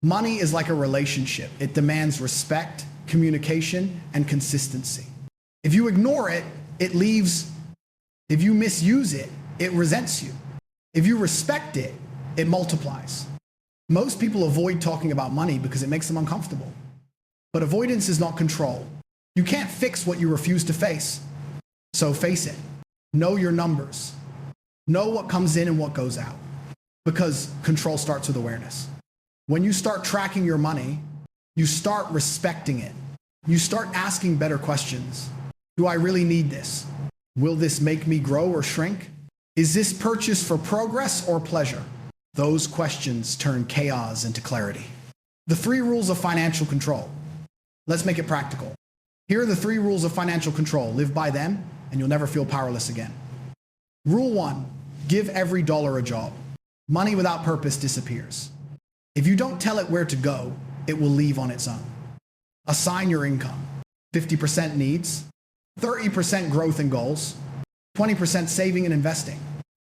[SPEAKER 1] Money is like a relationship. It demands respect, communication, and consistency. If you ignore it, it leaves. If you misuse it, it resents you. If you respect it, it multiplies. Most people avoid talking about money because it makes them uncomfortable. But avoidance is not control. You can't fix what you refuse to face. So face it. Know your numbers. Know what comes in and what goes out. Because control starts with awareness. When you start tracking your money, you start respecting it. You start asking better questions. Do I really need this? Will this make me grow or shrink? Is this purchase for progress or pleasure? Those questions turn chaos into clarity. The 3 rules of financial control. Let's make it practical. Here are the 3 rules of financial control. Live by them, and you'll never feel powerless again. Rule 1, give every dollar a job. Money without purpose disappears. If you don't tell it where to go, it will leave on its own. Assign your income. 50% needs, 30% growth and goals, 20% saving and investing.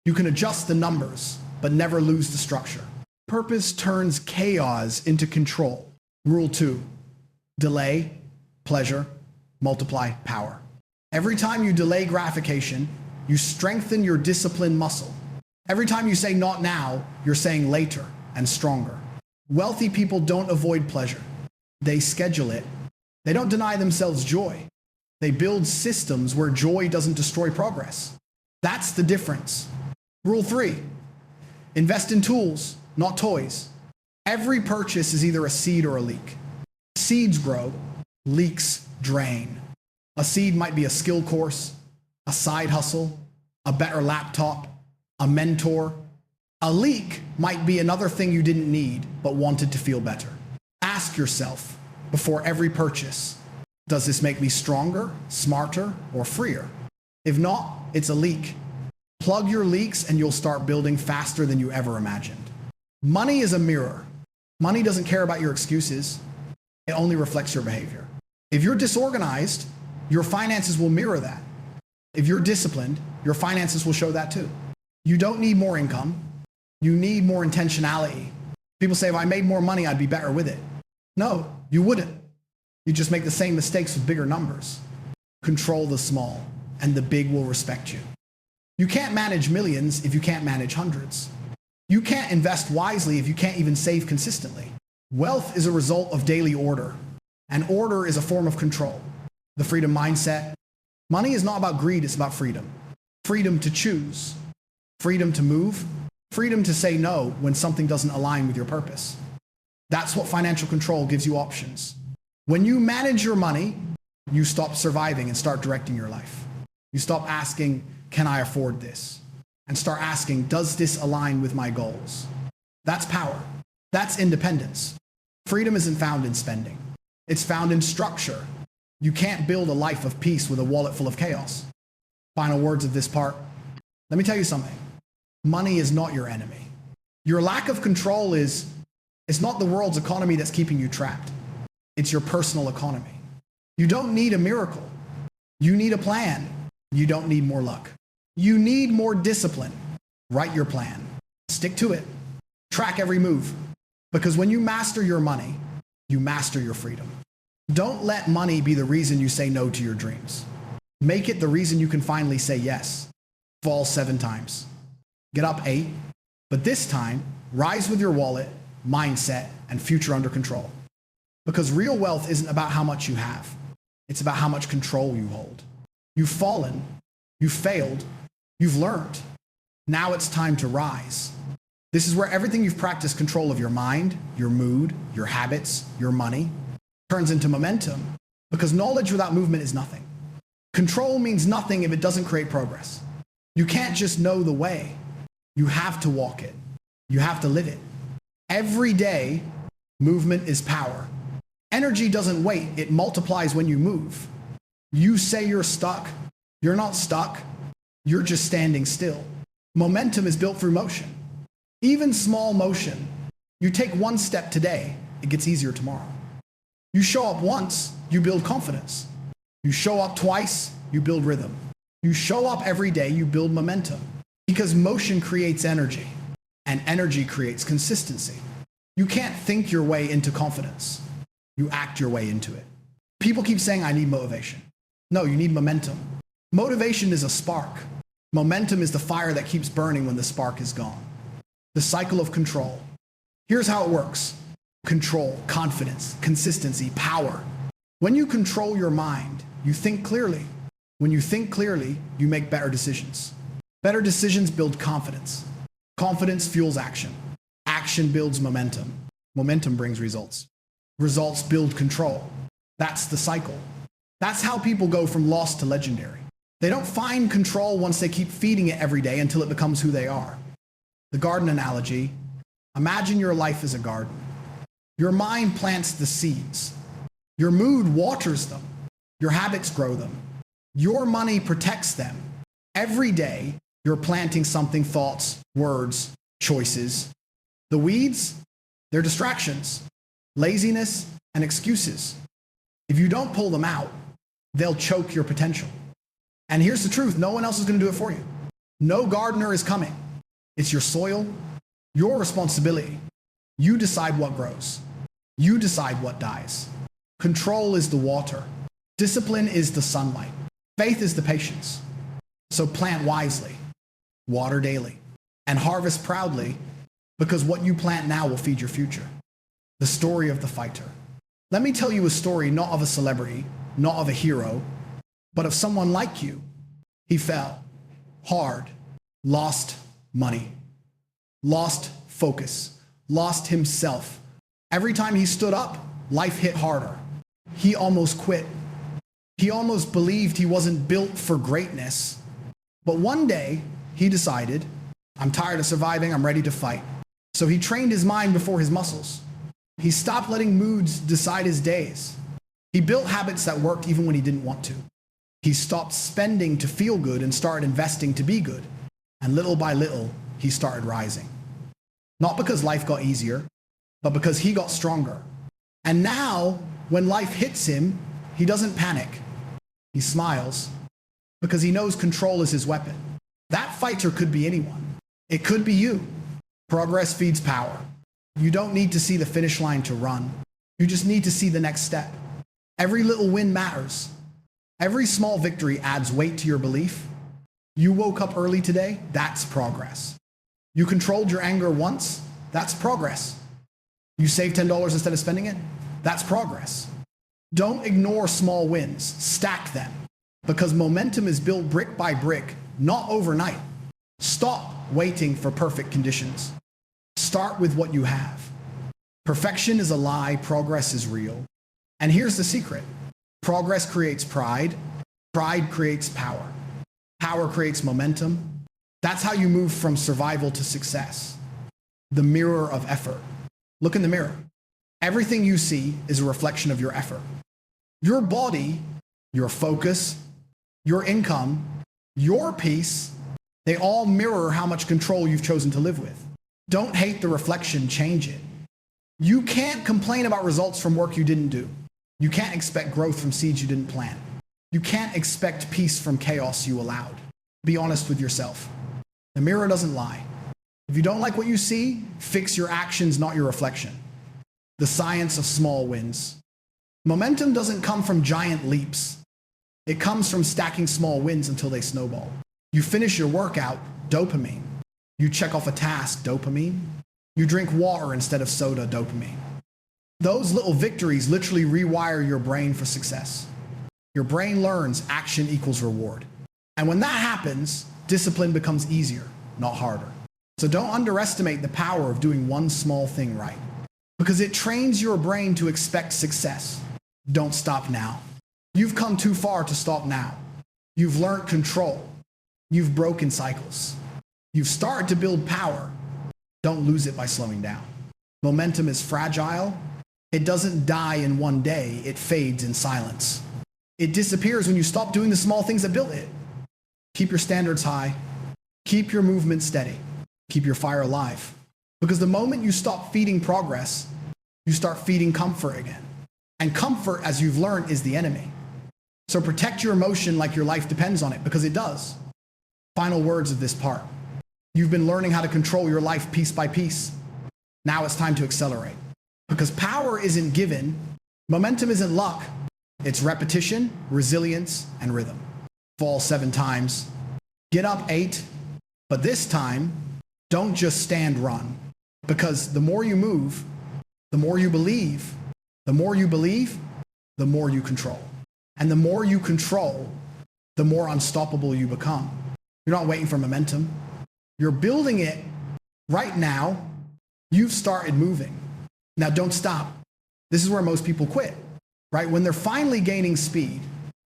[SPEAKER 1] You can adjust the numbers, but never lose the structure. Purpose turns chaos into control. Rule 2, delay, pleasure, multiply power. Every time you delay gratification, you strengthen your discipline muscle. Every time you say not now, you're saying later and stronger. Wealthy people don't avoid pleasure. They schedule it. They don't deny themselves joy. They build systems where joy doesn't destroy progress. That's the difference. Rule 3, invest in tools, not toys. Every purchase is either a seed or a leak. Seeds grow, leaks drain. A seed might be a skill course, a side hustle, a better laptop, a mentor. A leak might be another thing you didn't need but wanted to feel better. Ask yourself before every purchase, does this make me stronger, smarter, or freer? If not, it's a leak. Plug your leaks and you'll start building faster than you ever imagined. Money is a mirror. Money doesn't care about your excuses. It only reflects your behavior. If you're disorganized, your finances will mirror that. If you're disciplined, your finances will show that too. You don't need more income. You need more intentionality. People say, if I made more money, I'd be better with it. No, you wouldn't. You just make the same mistakes with bigger numbers. Control the small, and the big will respect you. You can't manage millions if you can't manage hundreds. You can't invest wisely if you can't even save consistently. Wealth is a result of daily order, and order is a form of control. The freedom mindset. Money is not about greed, it's about freedom. Freedom to choose, freedom to move, freedom to say no when something doesn't align with your purpose. That's what financial control gives you options. When you manage your money, you stop surviving and start directing your life. You stop asking, can I afford this? And start asking, does this align with my goals? That's power. That's independence. Freedom isn't found in spending. It's found in structure. You can't build a life of peace with a wallet full of chaos. Final words of this part. Let me tell you something. Money is not your enemy. Your lack of control is not the world's economy that's keeping you trapped. It's your personal economy. You don't need a miracle. You need a plan. You don't need more luck. You need more discipline. Write your plan. Stick to it. Track every move. Because when you master your money, you master your freedom. Don't let money be the reason you say no to your dreams. Make it the reason you can finally say yes. Fall 7 times. Get up 8. But this time, rise with your wallet, mindset, and future under control. Because real wealth isn't about how much you have. It's about how much control you hold. You've fallen. You've failed. You've learned. Now it's time to rise. This is where everything you've practiced control of your mind, your mood, your habits, your money, turns into momentum, because knowledge without movement is nothing. Control means nothing if it doesn't create progress. You can't just know the way. You have to walk it. You have to live it. Every day, movement is power. Energy doesn't wait, it multiplies when you move. You say you're stuck. You're not stuck. You're just standing still. Momentum is built through motion. Even small motion. You take 1 step today, it gets easier tomorrow. You show up once, you build confidence. You show up twice, you build rhythm. You show up every day, you build momentum. Because motion creates energy, and energy creates consistency. You can't think your way into confidence. You act your way into it. People keep saying, I need motivation. No, you need momentum. Motivation is a spark. Momentum is the fire that keeps burning when the spark is gone. The cycle of control. Here's how it works. Control, confidence, consistency, power. When you control your mind, you think clearly. When you think clearly, you make better decisions. Better decisions build confidence. Confidence fuels action. Action builds momentum. Momentum brings results. Results build control. That's the cycle. That's how people go from lost to legendary. They don't find control once they keep feeding it every day until it becomes who they are. The garden analogy, imagine your life as a garden. Your mind plants the seeds. Your mood waters them. Your habits grow them. Your money protects them. Every day, you're planting something, thoughts, words, choices. The weeds, they're distractions, laziness, and excuses. If you don't pull them out, they'll choke your potential. And here's the truth, no one else is going to do it for you. No gardener is coming. It's your soil, your responsibility. You decide what grows. You decide what dies. Control is the water. Discipline is the sunlight. Faith is the patience. So plant wisely, water daily, and harvest proudly, because what you plant now will feed your future. The story of the fighter. Let me tell you a story not of a celebrity, not of a hero, but of someone like you. He fell hard, lost money, lost focus, lost himself. Every time he stood up, life hit harder. He almost quit. He almost believed he wasn't built for greatness. But one day, he decided, I'm tired of surviving, I'm ready to fight. So he trained his mind before his muscles. He stopped letting moods decide his days. He built habits that worked even when he didn't want to. He stopped spending to feel good and started investing to be good. And little by little, he started rising. Not because life got easier, but because he got stronger. And now, when life hits him, he doesn't panic. He smiles because he knows control is his weapon. That fighter could be anyone. It could be you. Progress feeds power. You don't need to see the finish line to run. You just need to see the next step. Every little win matters. Every small victory adds weight to your belief. You woke up early today, that's progress. You controlled your anger once, that's progress. You saved $10 instead of spending it, that's progress. Don't ignore small wins, stack them, because momentum is built brick by brick, not overnight. Stop waiting for perfect conditions. Start with what you have. Perfection is a lie, progress is real. And here's the secret. Progress creates pride. Pride creates power. Power creates momentum. That's how you move from survival to success. The mirror of effort. Look in the mirror. Everything you see is a reflection of your effort. Your body, your focus, your income, Your peace, they all mirror how much control you've chosen to live with. Don't hate the reflection, change it. You can't complain about results from work you didn't do. You can't expect growth from seeds you didn't plant. You can't expect peace from chaos you allowed. Be honest with yourself. The mirror doesn't lie. If you don't like what you see, fix your actions, not your reflection. The science of small wins. Momentum doesn't come from giant leaps. It comes from stacking small wins until they snowball. You finish your workout, dopamine. You check off a task, dopamine. You drink water instead of soda, dopamine. Those little victories literally rewire your brain for success. Your brain learns action equals reward. And when that happens, discipline becomes easier, not harder. So don't underestimate the power of doing one small thing right, because it trains your brain to expect success. Don't stop now. You've come too far to stop now. You've learned control. You've broken cycles. You've started to build power. Don't lose it by slowing down. Momentum is fragile. It doesn't die in one day. It fades in silence. It disappears when you stop doing the small things that built it. Keep your standards high. Keep your movement steady. Keep your fire alive. Because the moment you stop feeding progress, you start feeding comfort again. And comfort, as you've learned, is the enemy. So protect your emotion like your life depends on it, because it does. Final words of this part. You've been learning how to control your life piece by piece. Now it's time to accelerate. Because power isn't given, momentum isn't luck. It's repetition, resilience, and rhythm. Fall 7 times. Get up 8. But this time, don't just stand, run. Because the more you move, the more you believe. The more you believe, the more you control. And the more you control, the more unstoppable you become. You're not waiting for momentum. You're building it right now. You've started moving. Now don't stop. This is where most people quit, right? When they're finally gaining speed,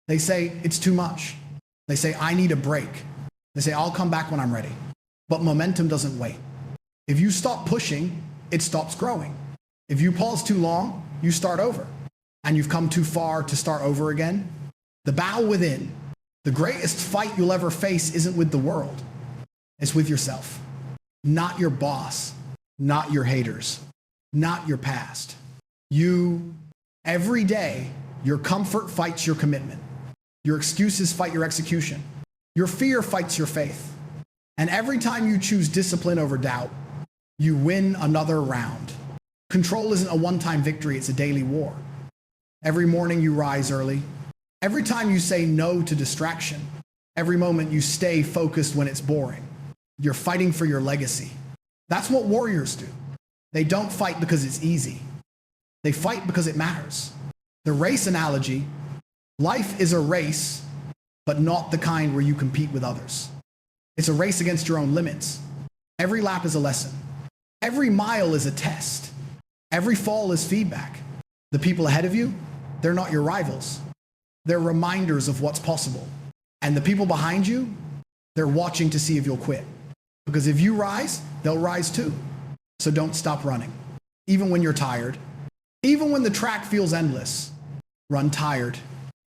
[SPEAKER 1] they say, it's too much. They say, I need a break. They say, I'll come back when I'm ready. But momentum doesn't wait. If you stop pushing, it stops growing. If you pause too long, you start over. And you've come too far to start over again. The battle within, the greatest fight you'll ever face isn't with the world. It's with yourself. Not your boss, not your haters, not your past. You, every day, your comfort fights your commitment. Your excuses fight your execution. Your fear fights your faith. And every time you choose discipline over doubt, you win another round. Control isn't a one-time victory, it's a daily war. Every morning you rise early. Every time you say no to distraction. Every moment you stay focused when it's boring. You're fighting for your legacy. That's what warriors do. They don't fight because it's easy. They fight because it matters. The race analogy, life is a race, but not the kind where you compete with others. It's a race against your own limits. Every lap is a lesson. Every mile is a test. Every fall is feedback. The people ahead of you, they're not your rivals. They're reminders of what's possible. And the people behind you, they're watching to see if you'll quit. Because if you rise, they'll rise too. So don't stop running. Even when you're tired. Even when the track feels endless. Run tired.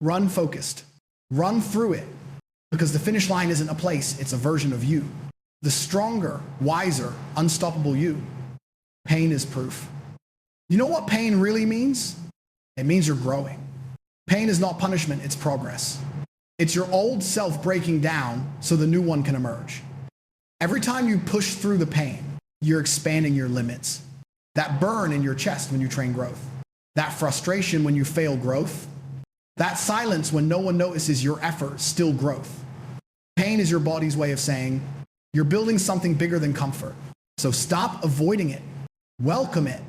[SPEAKER 1] Run focused. Run through it. Because the finish line isn't a place, it's a version of you. The stronger, wiser, unstoppable you. Pain is proof. You know what pain really means? It means you're growing. Pain is not punishment, it's progress. It's your old self breaking down so the new one can emerge. Every time you push through the pain, you're expanding your limits. That burn in your chest when you train growth. That frustration when you fail growth. That silence when no one notices your effort, still growth. Pain is your body's way of saying, you're building something bigger than comfort. So stop avoiding it. Welcome it.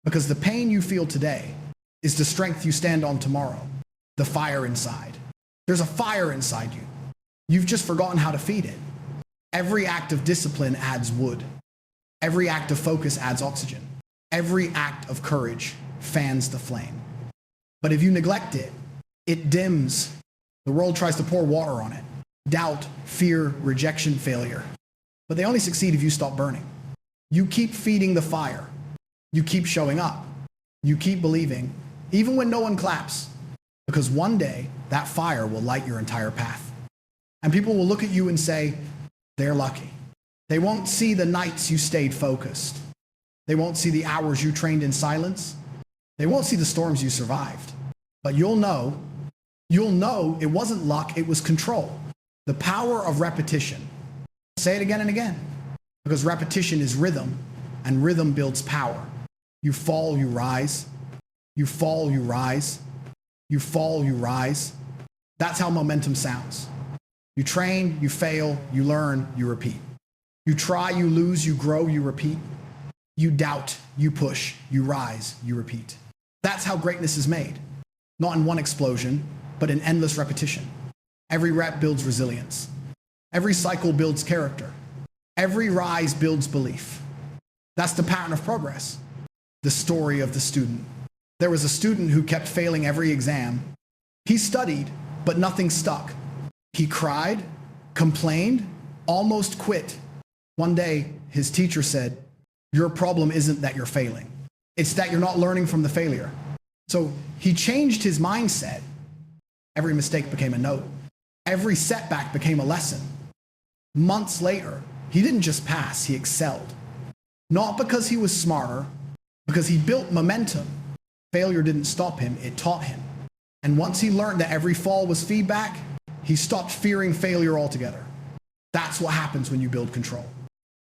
[SPEAKER 1] Because the pain you feel today is the strength you stand on tomorrow. The fire inside. There's a fire inside you. You've just forgotten how to feed it. Every act of discipline adds wood. Every act of focus adds oxygen. Every act of courage fans the flame. But if you neglect it, it dims. The world tries to pour water on it. Doubt, fear, rejection, failure. But they only succeed if you stop burning. You keep feeding the fire. You keep showing up. You keep believing, even when no one claps. Because one day, that fire will light your entire path. And people will look at you and say, they're lucky. They won't see the nights you stayed focused. They won't see the hours you trained in silence. They won't see the storms you survived. But you'll know it wasn't luck, it was control. The power of repetition. Say it again and again. Because repetition is rhythm, and rhythm builds power. You fall, you rise. You fall, you rise. You fall, you rise. That's how momentum sounds. You train, you fail, you learn, you repeat. You try, you lose, you grow, you repeat. You doubt, you push, you rise, you repeat. That's how greatness is made. Not in one explosion, but in endless repetition. Every rep builds resilience. Every cycle builds character. Every rise builds belief. That's the pattern of progress. The story of the student. There was a student who kept failing every exam. He studied, but nothing stuck. He cried, complained, almost quit. One day, his teacher said, "Your problem isn't that you're failing. It's that you're not learning from the failure." So he changed his mindset. Every mistake became a note. Every setback became a lesson. Months later, he didn't just pass, he excelled. Not because he was smarter, because he built momentum. Failure didn't stop him, it taught him. And once he learned that every fall was feedback, he stopped fearing failure altogether. That's what happens when you build control.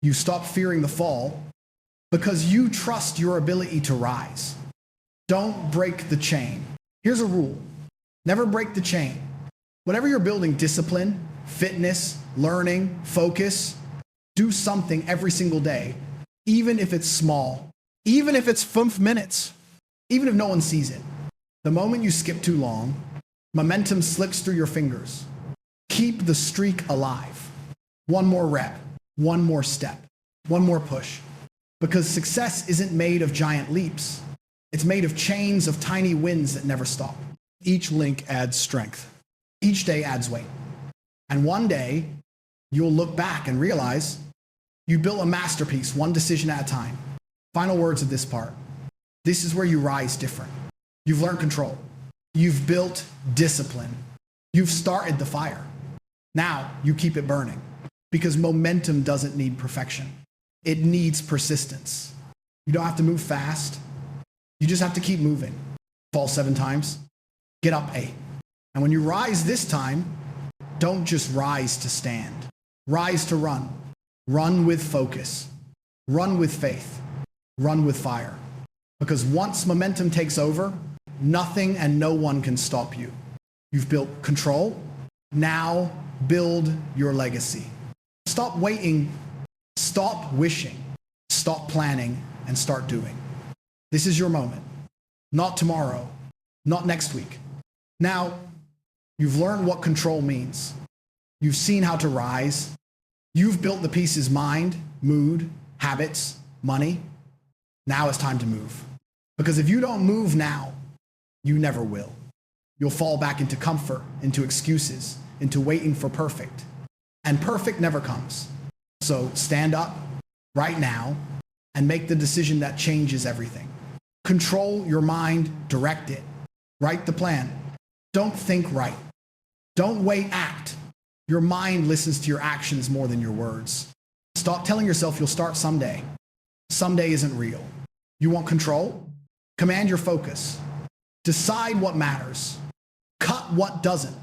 [SPEAKER 1] You stop fearing the fall because you trust your ability to rise. Don't break the chain. Here's a rule. Never break the chain. Whatever you're building, discipline, fitness, learning, focus, do something every single day, even if it's small, even if it's 5 minutes, even if no one sees it. The moment you skip too long, momentum slips through your fingers. Keep the streak alive. One more rep, one more step, one more push. Because success isn't made of giant leaps. It's made of chains of tiny wins that never stop. Each link adds strength. Each day adds weight. And one day, you'll look back and realize you built a masterpiece, one decision at a time. Final words of this part. This is where you rise different. You've learned control. You've built discipline. You've started the fire. Now you keep it burning because momentum doesn't need perfection. It needs persistence. You don't have to move fast. You just have to keep moving. Fall 7 times, get up 8. And when you rise this time, don't just rise to stand. Rise to run. Run with focus. Run with faith. Run with fire. Because once momentum takes over, nothing and no one can stop you. You've built control. Now build your legacy. Stop waiting. Stop wishing. Stop planning and start doing. This is your moment. Not tomorrow. Not next week. Now, you've learned what control means. You've seen how to rise. You've built the pieces mind, mood, habits, money. Now it's time to move. Because if you don't move now, you never will. You'll fall back into comfort, into excuses, into waiting for perfect. And perfect never comes. So stand up right now and make the decision that changes everything. Control your mind, direct it. Write the plan. Don't think right. Don't wait, act. Your mind listens to your actions more than your words. Stop telling yourself you'll start someday. Someday isn't real. You want control? Command your focus. Decide what matters. Cut what doesn't.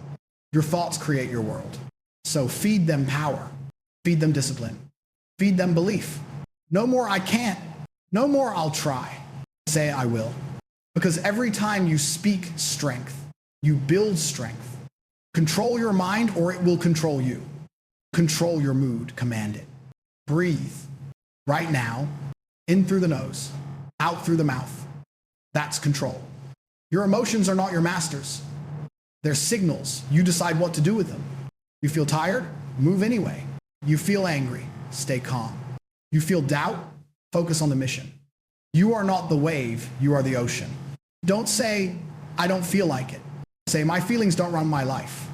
[SPEAKER 1] Your thoughts create your world. So feed them power. Feed them discipline. Feed them belief. No more I can't. No more I'll try. Say I will. Because every time you speak strength, you build strength. Control your mind or it will control you. Control your mood. Command it. Breathe. Right now, in through the nose, out through the mouth. That's control. Your emotions are not your masters. They're signals. You decide what to do with them. You feel tired? Move anyway. You feel angry? Stay calm. You feel doubt? Focus on the mission. You are not the wave, you are the ocean. Don't say, I don't feel like it. Say, my feelings don't run my life.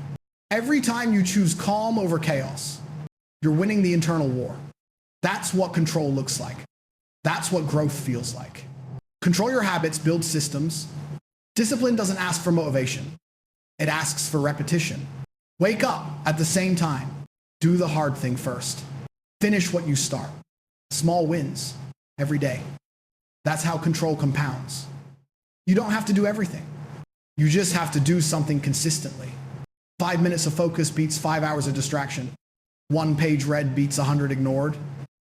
[SPEAKER 1] Every time you choose calm over chaos, you're winning the internal war. That's what control looks like. That's what growth feels like. Control your habits, build systems. Discipline doesn't ask for motivation. It asks for repetition. Wake up at the same time. Do the hard thing first. Finish what you start. Small wins every day. That's how control compounds. You don't have to do everything. You just have to do something consistently. 5 minutes of focus beats 5 hours of distraction. 1 page read beats 100 ignored.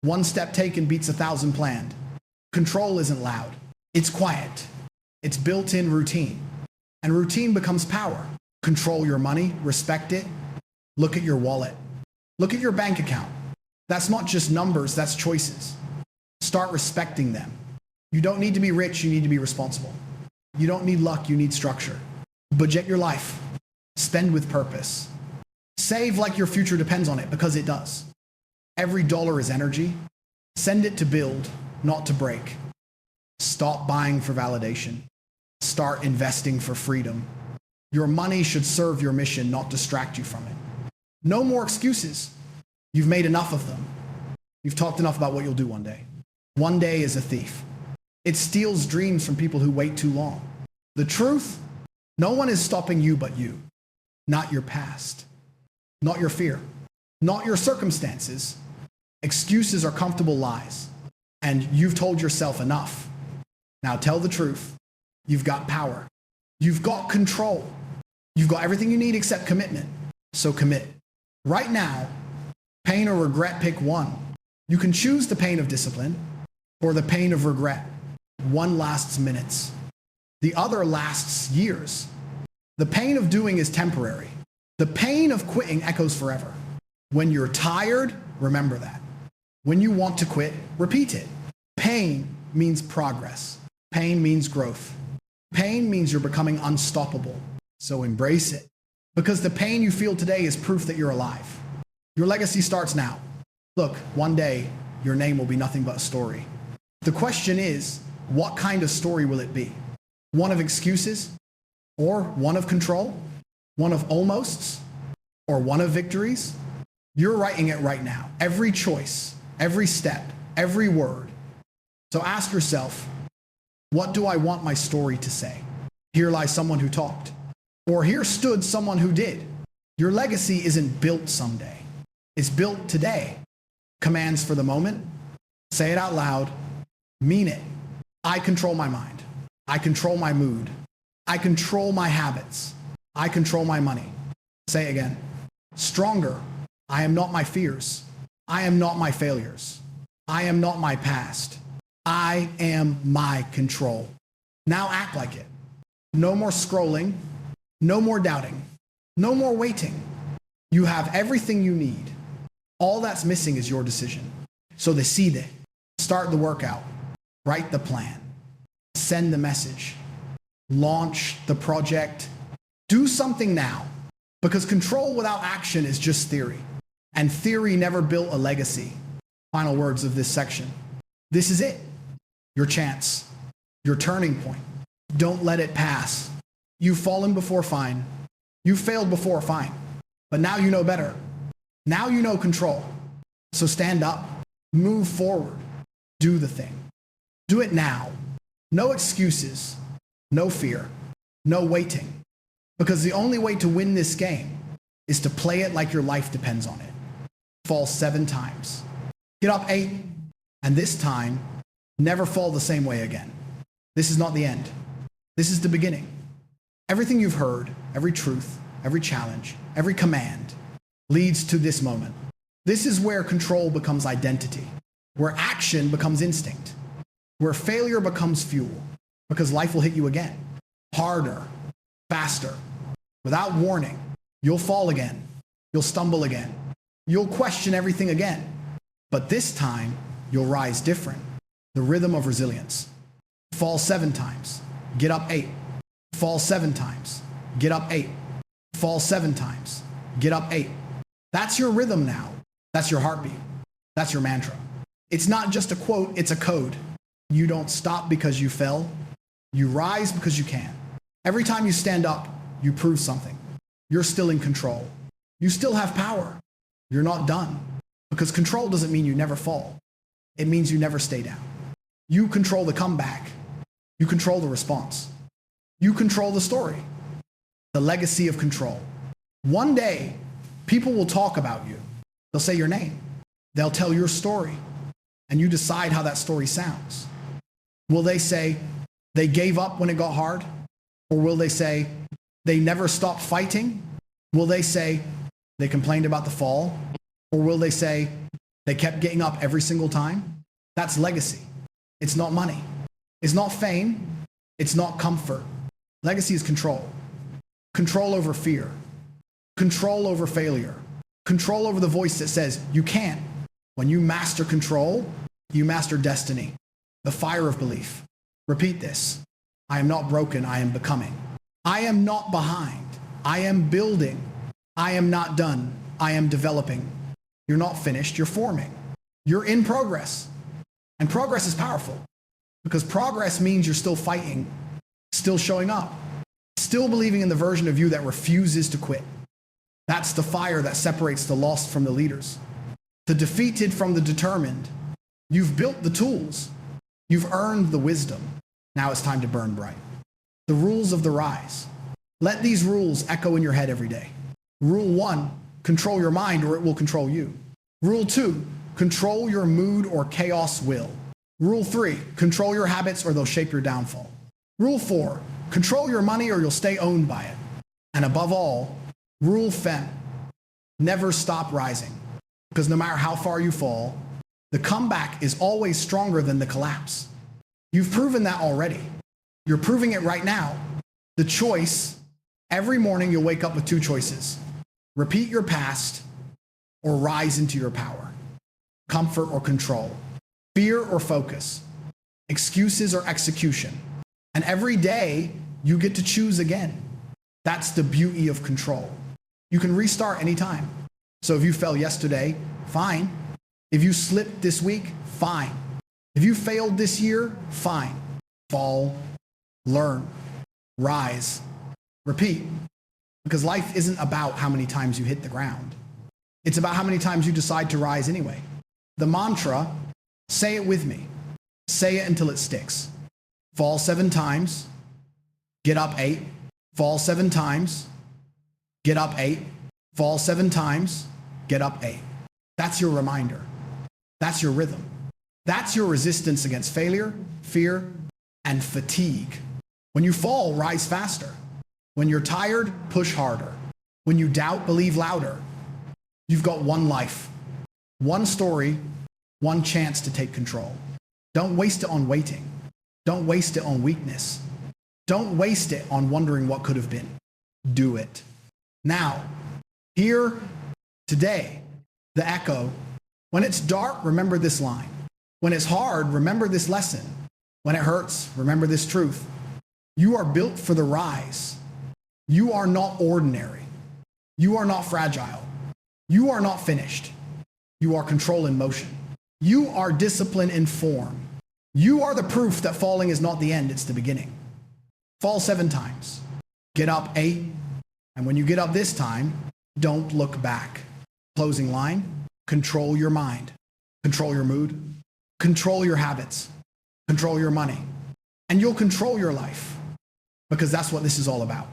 [SPEAKER 1] 1 step taken beats 1,000 planned. Control isn't loud. It's quiet. It's built-in routine. And routine becomes power. Control your money, respect it. Look at your wallet. Look at your bank account. That's not just numbers, that's choices. Start respecting them. You don't need to be rich, you need to be responsible. You don't need luck, you need structure. Budget your life. Spend with purpose. Save like your future depends on it, because it does. Every dollar is energy. Send it to build, not to break. Stop buying for validation. Start investing for freedom. Your money should serve your mission, not distract you from it. No more excuses. You've made enough of them. You've talked enough about what you'll do one day. One day is a thief. It steals dreams from people who wait too long. The truth, no one is stopping you but you. Not your past. Not your fear. Not your circumstances. Excuses are comfortable lies. And you've told yourself enough. Now tell the truth. You've got power. You've got control. You've got everything you need except commitment. So commit. Right now, pain or regret, pick one. You can choose the pain of discipline or the pain of regret. One lasts minutes. The other lasts years. The pain of doing is temporary. The pain of quitting echoes forever. When you're tired, remember that. When you want to quit, repeat it. Pain means progress. Pain means growth. Pain means you're becoming unstoppable. So embrace it. Because the pain you feel today is proof that you're alive. Your legacy starts now. Look, one day, your name will be nothing but a story. The question is, what kind of story will it be? One of excuses? Or one of control? One of almosts? Or one of victories? You're writing it right now. Every choice, every step, every word. So ask yourself, what do I want my story to say? Here lies someone who talked. Or here stood someone who did. Your legacy isn't built someday. It's built today. Commands for the moment. Say it out loud. Mean it. I control my mind. I control my mood. I control my habits. I control my money. Say it again. Stronger. I am not my fears. I am not my failures. I am not my past. I am my control. Now act like it. No more scrolling. No more doubting. No more waiting. You have everything you need. All that's missing is your decision. So decide. Start the workout. Write the plan. Send the message. Launch the project. Do something now. Because control without action is just theory. And theory never built a legacy. Final words of this section. This is it. Your chance. Your turning point. Don't let it pass. You've fallen before, fine. You failed before, fine. But now you know better. Now you know control. So stand up. Move forward. Do the thing. Do it now. No excuses. No fear. No waiting. Because the only way to win this game is to play it like your life depends on it. Fall 7 times. Get up 8. And this time, never fall the same way again. This is not the end. This is the beginning. Everything you've heard, every truth, every challenge, every command leads to this moment. This is where control becomes identity, where action becomes instinct, where failure becomes fuel, because life will hit you again, harder, faster, without warning. You'll fall again. You'll stumble again. You'll question everything again. But this time, you'll rise different. The rhythm of resilience. Fall 7 times. Get up 8. Fall 7 times. Get up 8. Fall 7 times. Get up 8. That's your rhythm now. That's your heartbeat. That's your mantra. It's not just a quote, it's a code. You don't stop because you fell. You rise because you can. Every time you stand up, you prove something. You're still in control. You still have power. You're not done. Because control doesn't mean you never fall. It means you never stay down. You control the comeback. You control the response. You control the story. The legacy of control. One day, people will talk about you. They'll say your name. They'll tell your story. And you decide how that story sounds. Will they say they gave up when it got hard? Or will they say they never stopped fighting? Will they say they complained about the fall? Or will they say they kept getting up every single time? That's legacy. It's not money. It's not fame. It's not comfort. Legacy is control. Control over fear. Control over failure. Control over the voice that says you can't. When you master control, you master destiny. The fire of belief. Repeat this. I am not broken, I am becoming. I am not behind. I am building. I am not done. I am developing. You're not finished, you're forming. You're in progress. And progress is powerful because progress means you're still fighting, still showing up, still believing in the version of you that refuses to quit. That's the fire that separates the lost from the leaders, the defeated from the determined. You've built the tools. You've earned the wisdom. Now it's time to burn bright. The rules of the rise. Let these rules echo in your head every day. Rule 1, control your mind or it will control you. Rule 2, control your mood or chaos will. Rule 3, control your habits or they'll shape your downfall. Rule 4, control your money or you'll stay owned by it. And above all, Rule 5, never stop rising. Because no matter how far you fall, the comeback is always stronger than the collapse. You've proven that already. You're proving it right now. The choice, every morning you'll wake up with 2 choices. Repeat your past or rise into your power. Comfort or control. Fear or focus. Excuses or execution. And every day you get to choose again. That's the beauty of control. You can restart anytime. So if you fell yesterday, fine. If you slipped this week, fine. If you failed this year, fine. Fall, learn, rise, repeat. Because life isn't about how many times you hit the ground. It's about how many times you decide to rise anyway. The mantra, say it with me. Say it until it sticks. Fall 7 times, get up 8. Fall 7 times, get up 8. Fall 7 times, get up 8. That's your reminder. That's your rhythm. That's your resistance against failure, fear, and fatigue. When you fall, rise faster. When you're tired, push harder. When you doubt, believe louder. You've got one life, one story, one chance to take control. Don't waste it on waiting. Don't waste it on weakness. Don't waste it on wondering what could have been. Do it. Now, here, today, the echo. When it's dark, remember this line. When it's hard, remember this lesson. When it hurts, remember this truth. You are built for the rise. You are not ordinary. You are not fragile. You are not finished. You are control in motion. You are discipline in form. You are the proof that falling is not the end, it's the beginning. Fall 7 times. Get up 8. And when you get up this time, don't look back. Closing line, control your mind. Control your mood. Control your habits. Control your money. And you'll control your life. Because that's what this is all about.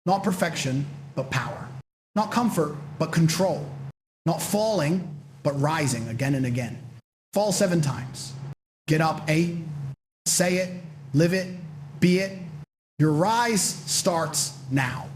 [SPEAKER 1] Not perfection, but power. Not comfort, but control. Not falling, but rising again and again. Fall 7 times. Get up 8. Say it, live it, be it. Your rise starts now.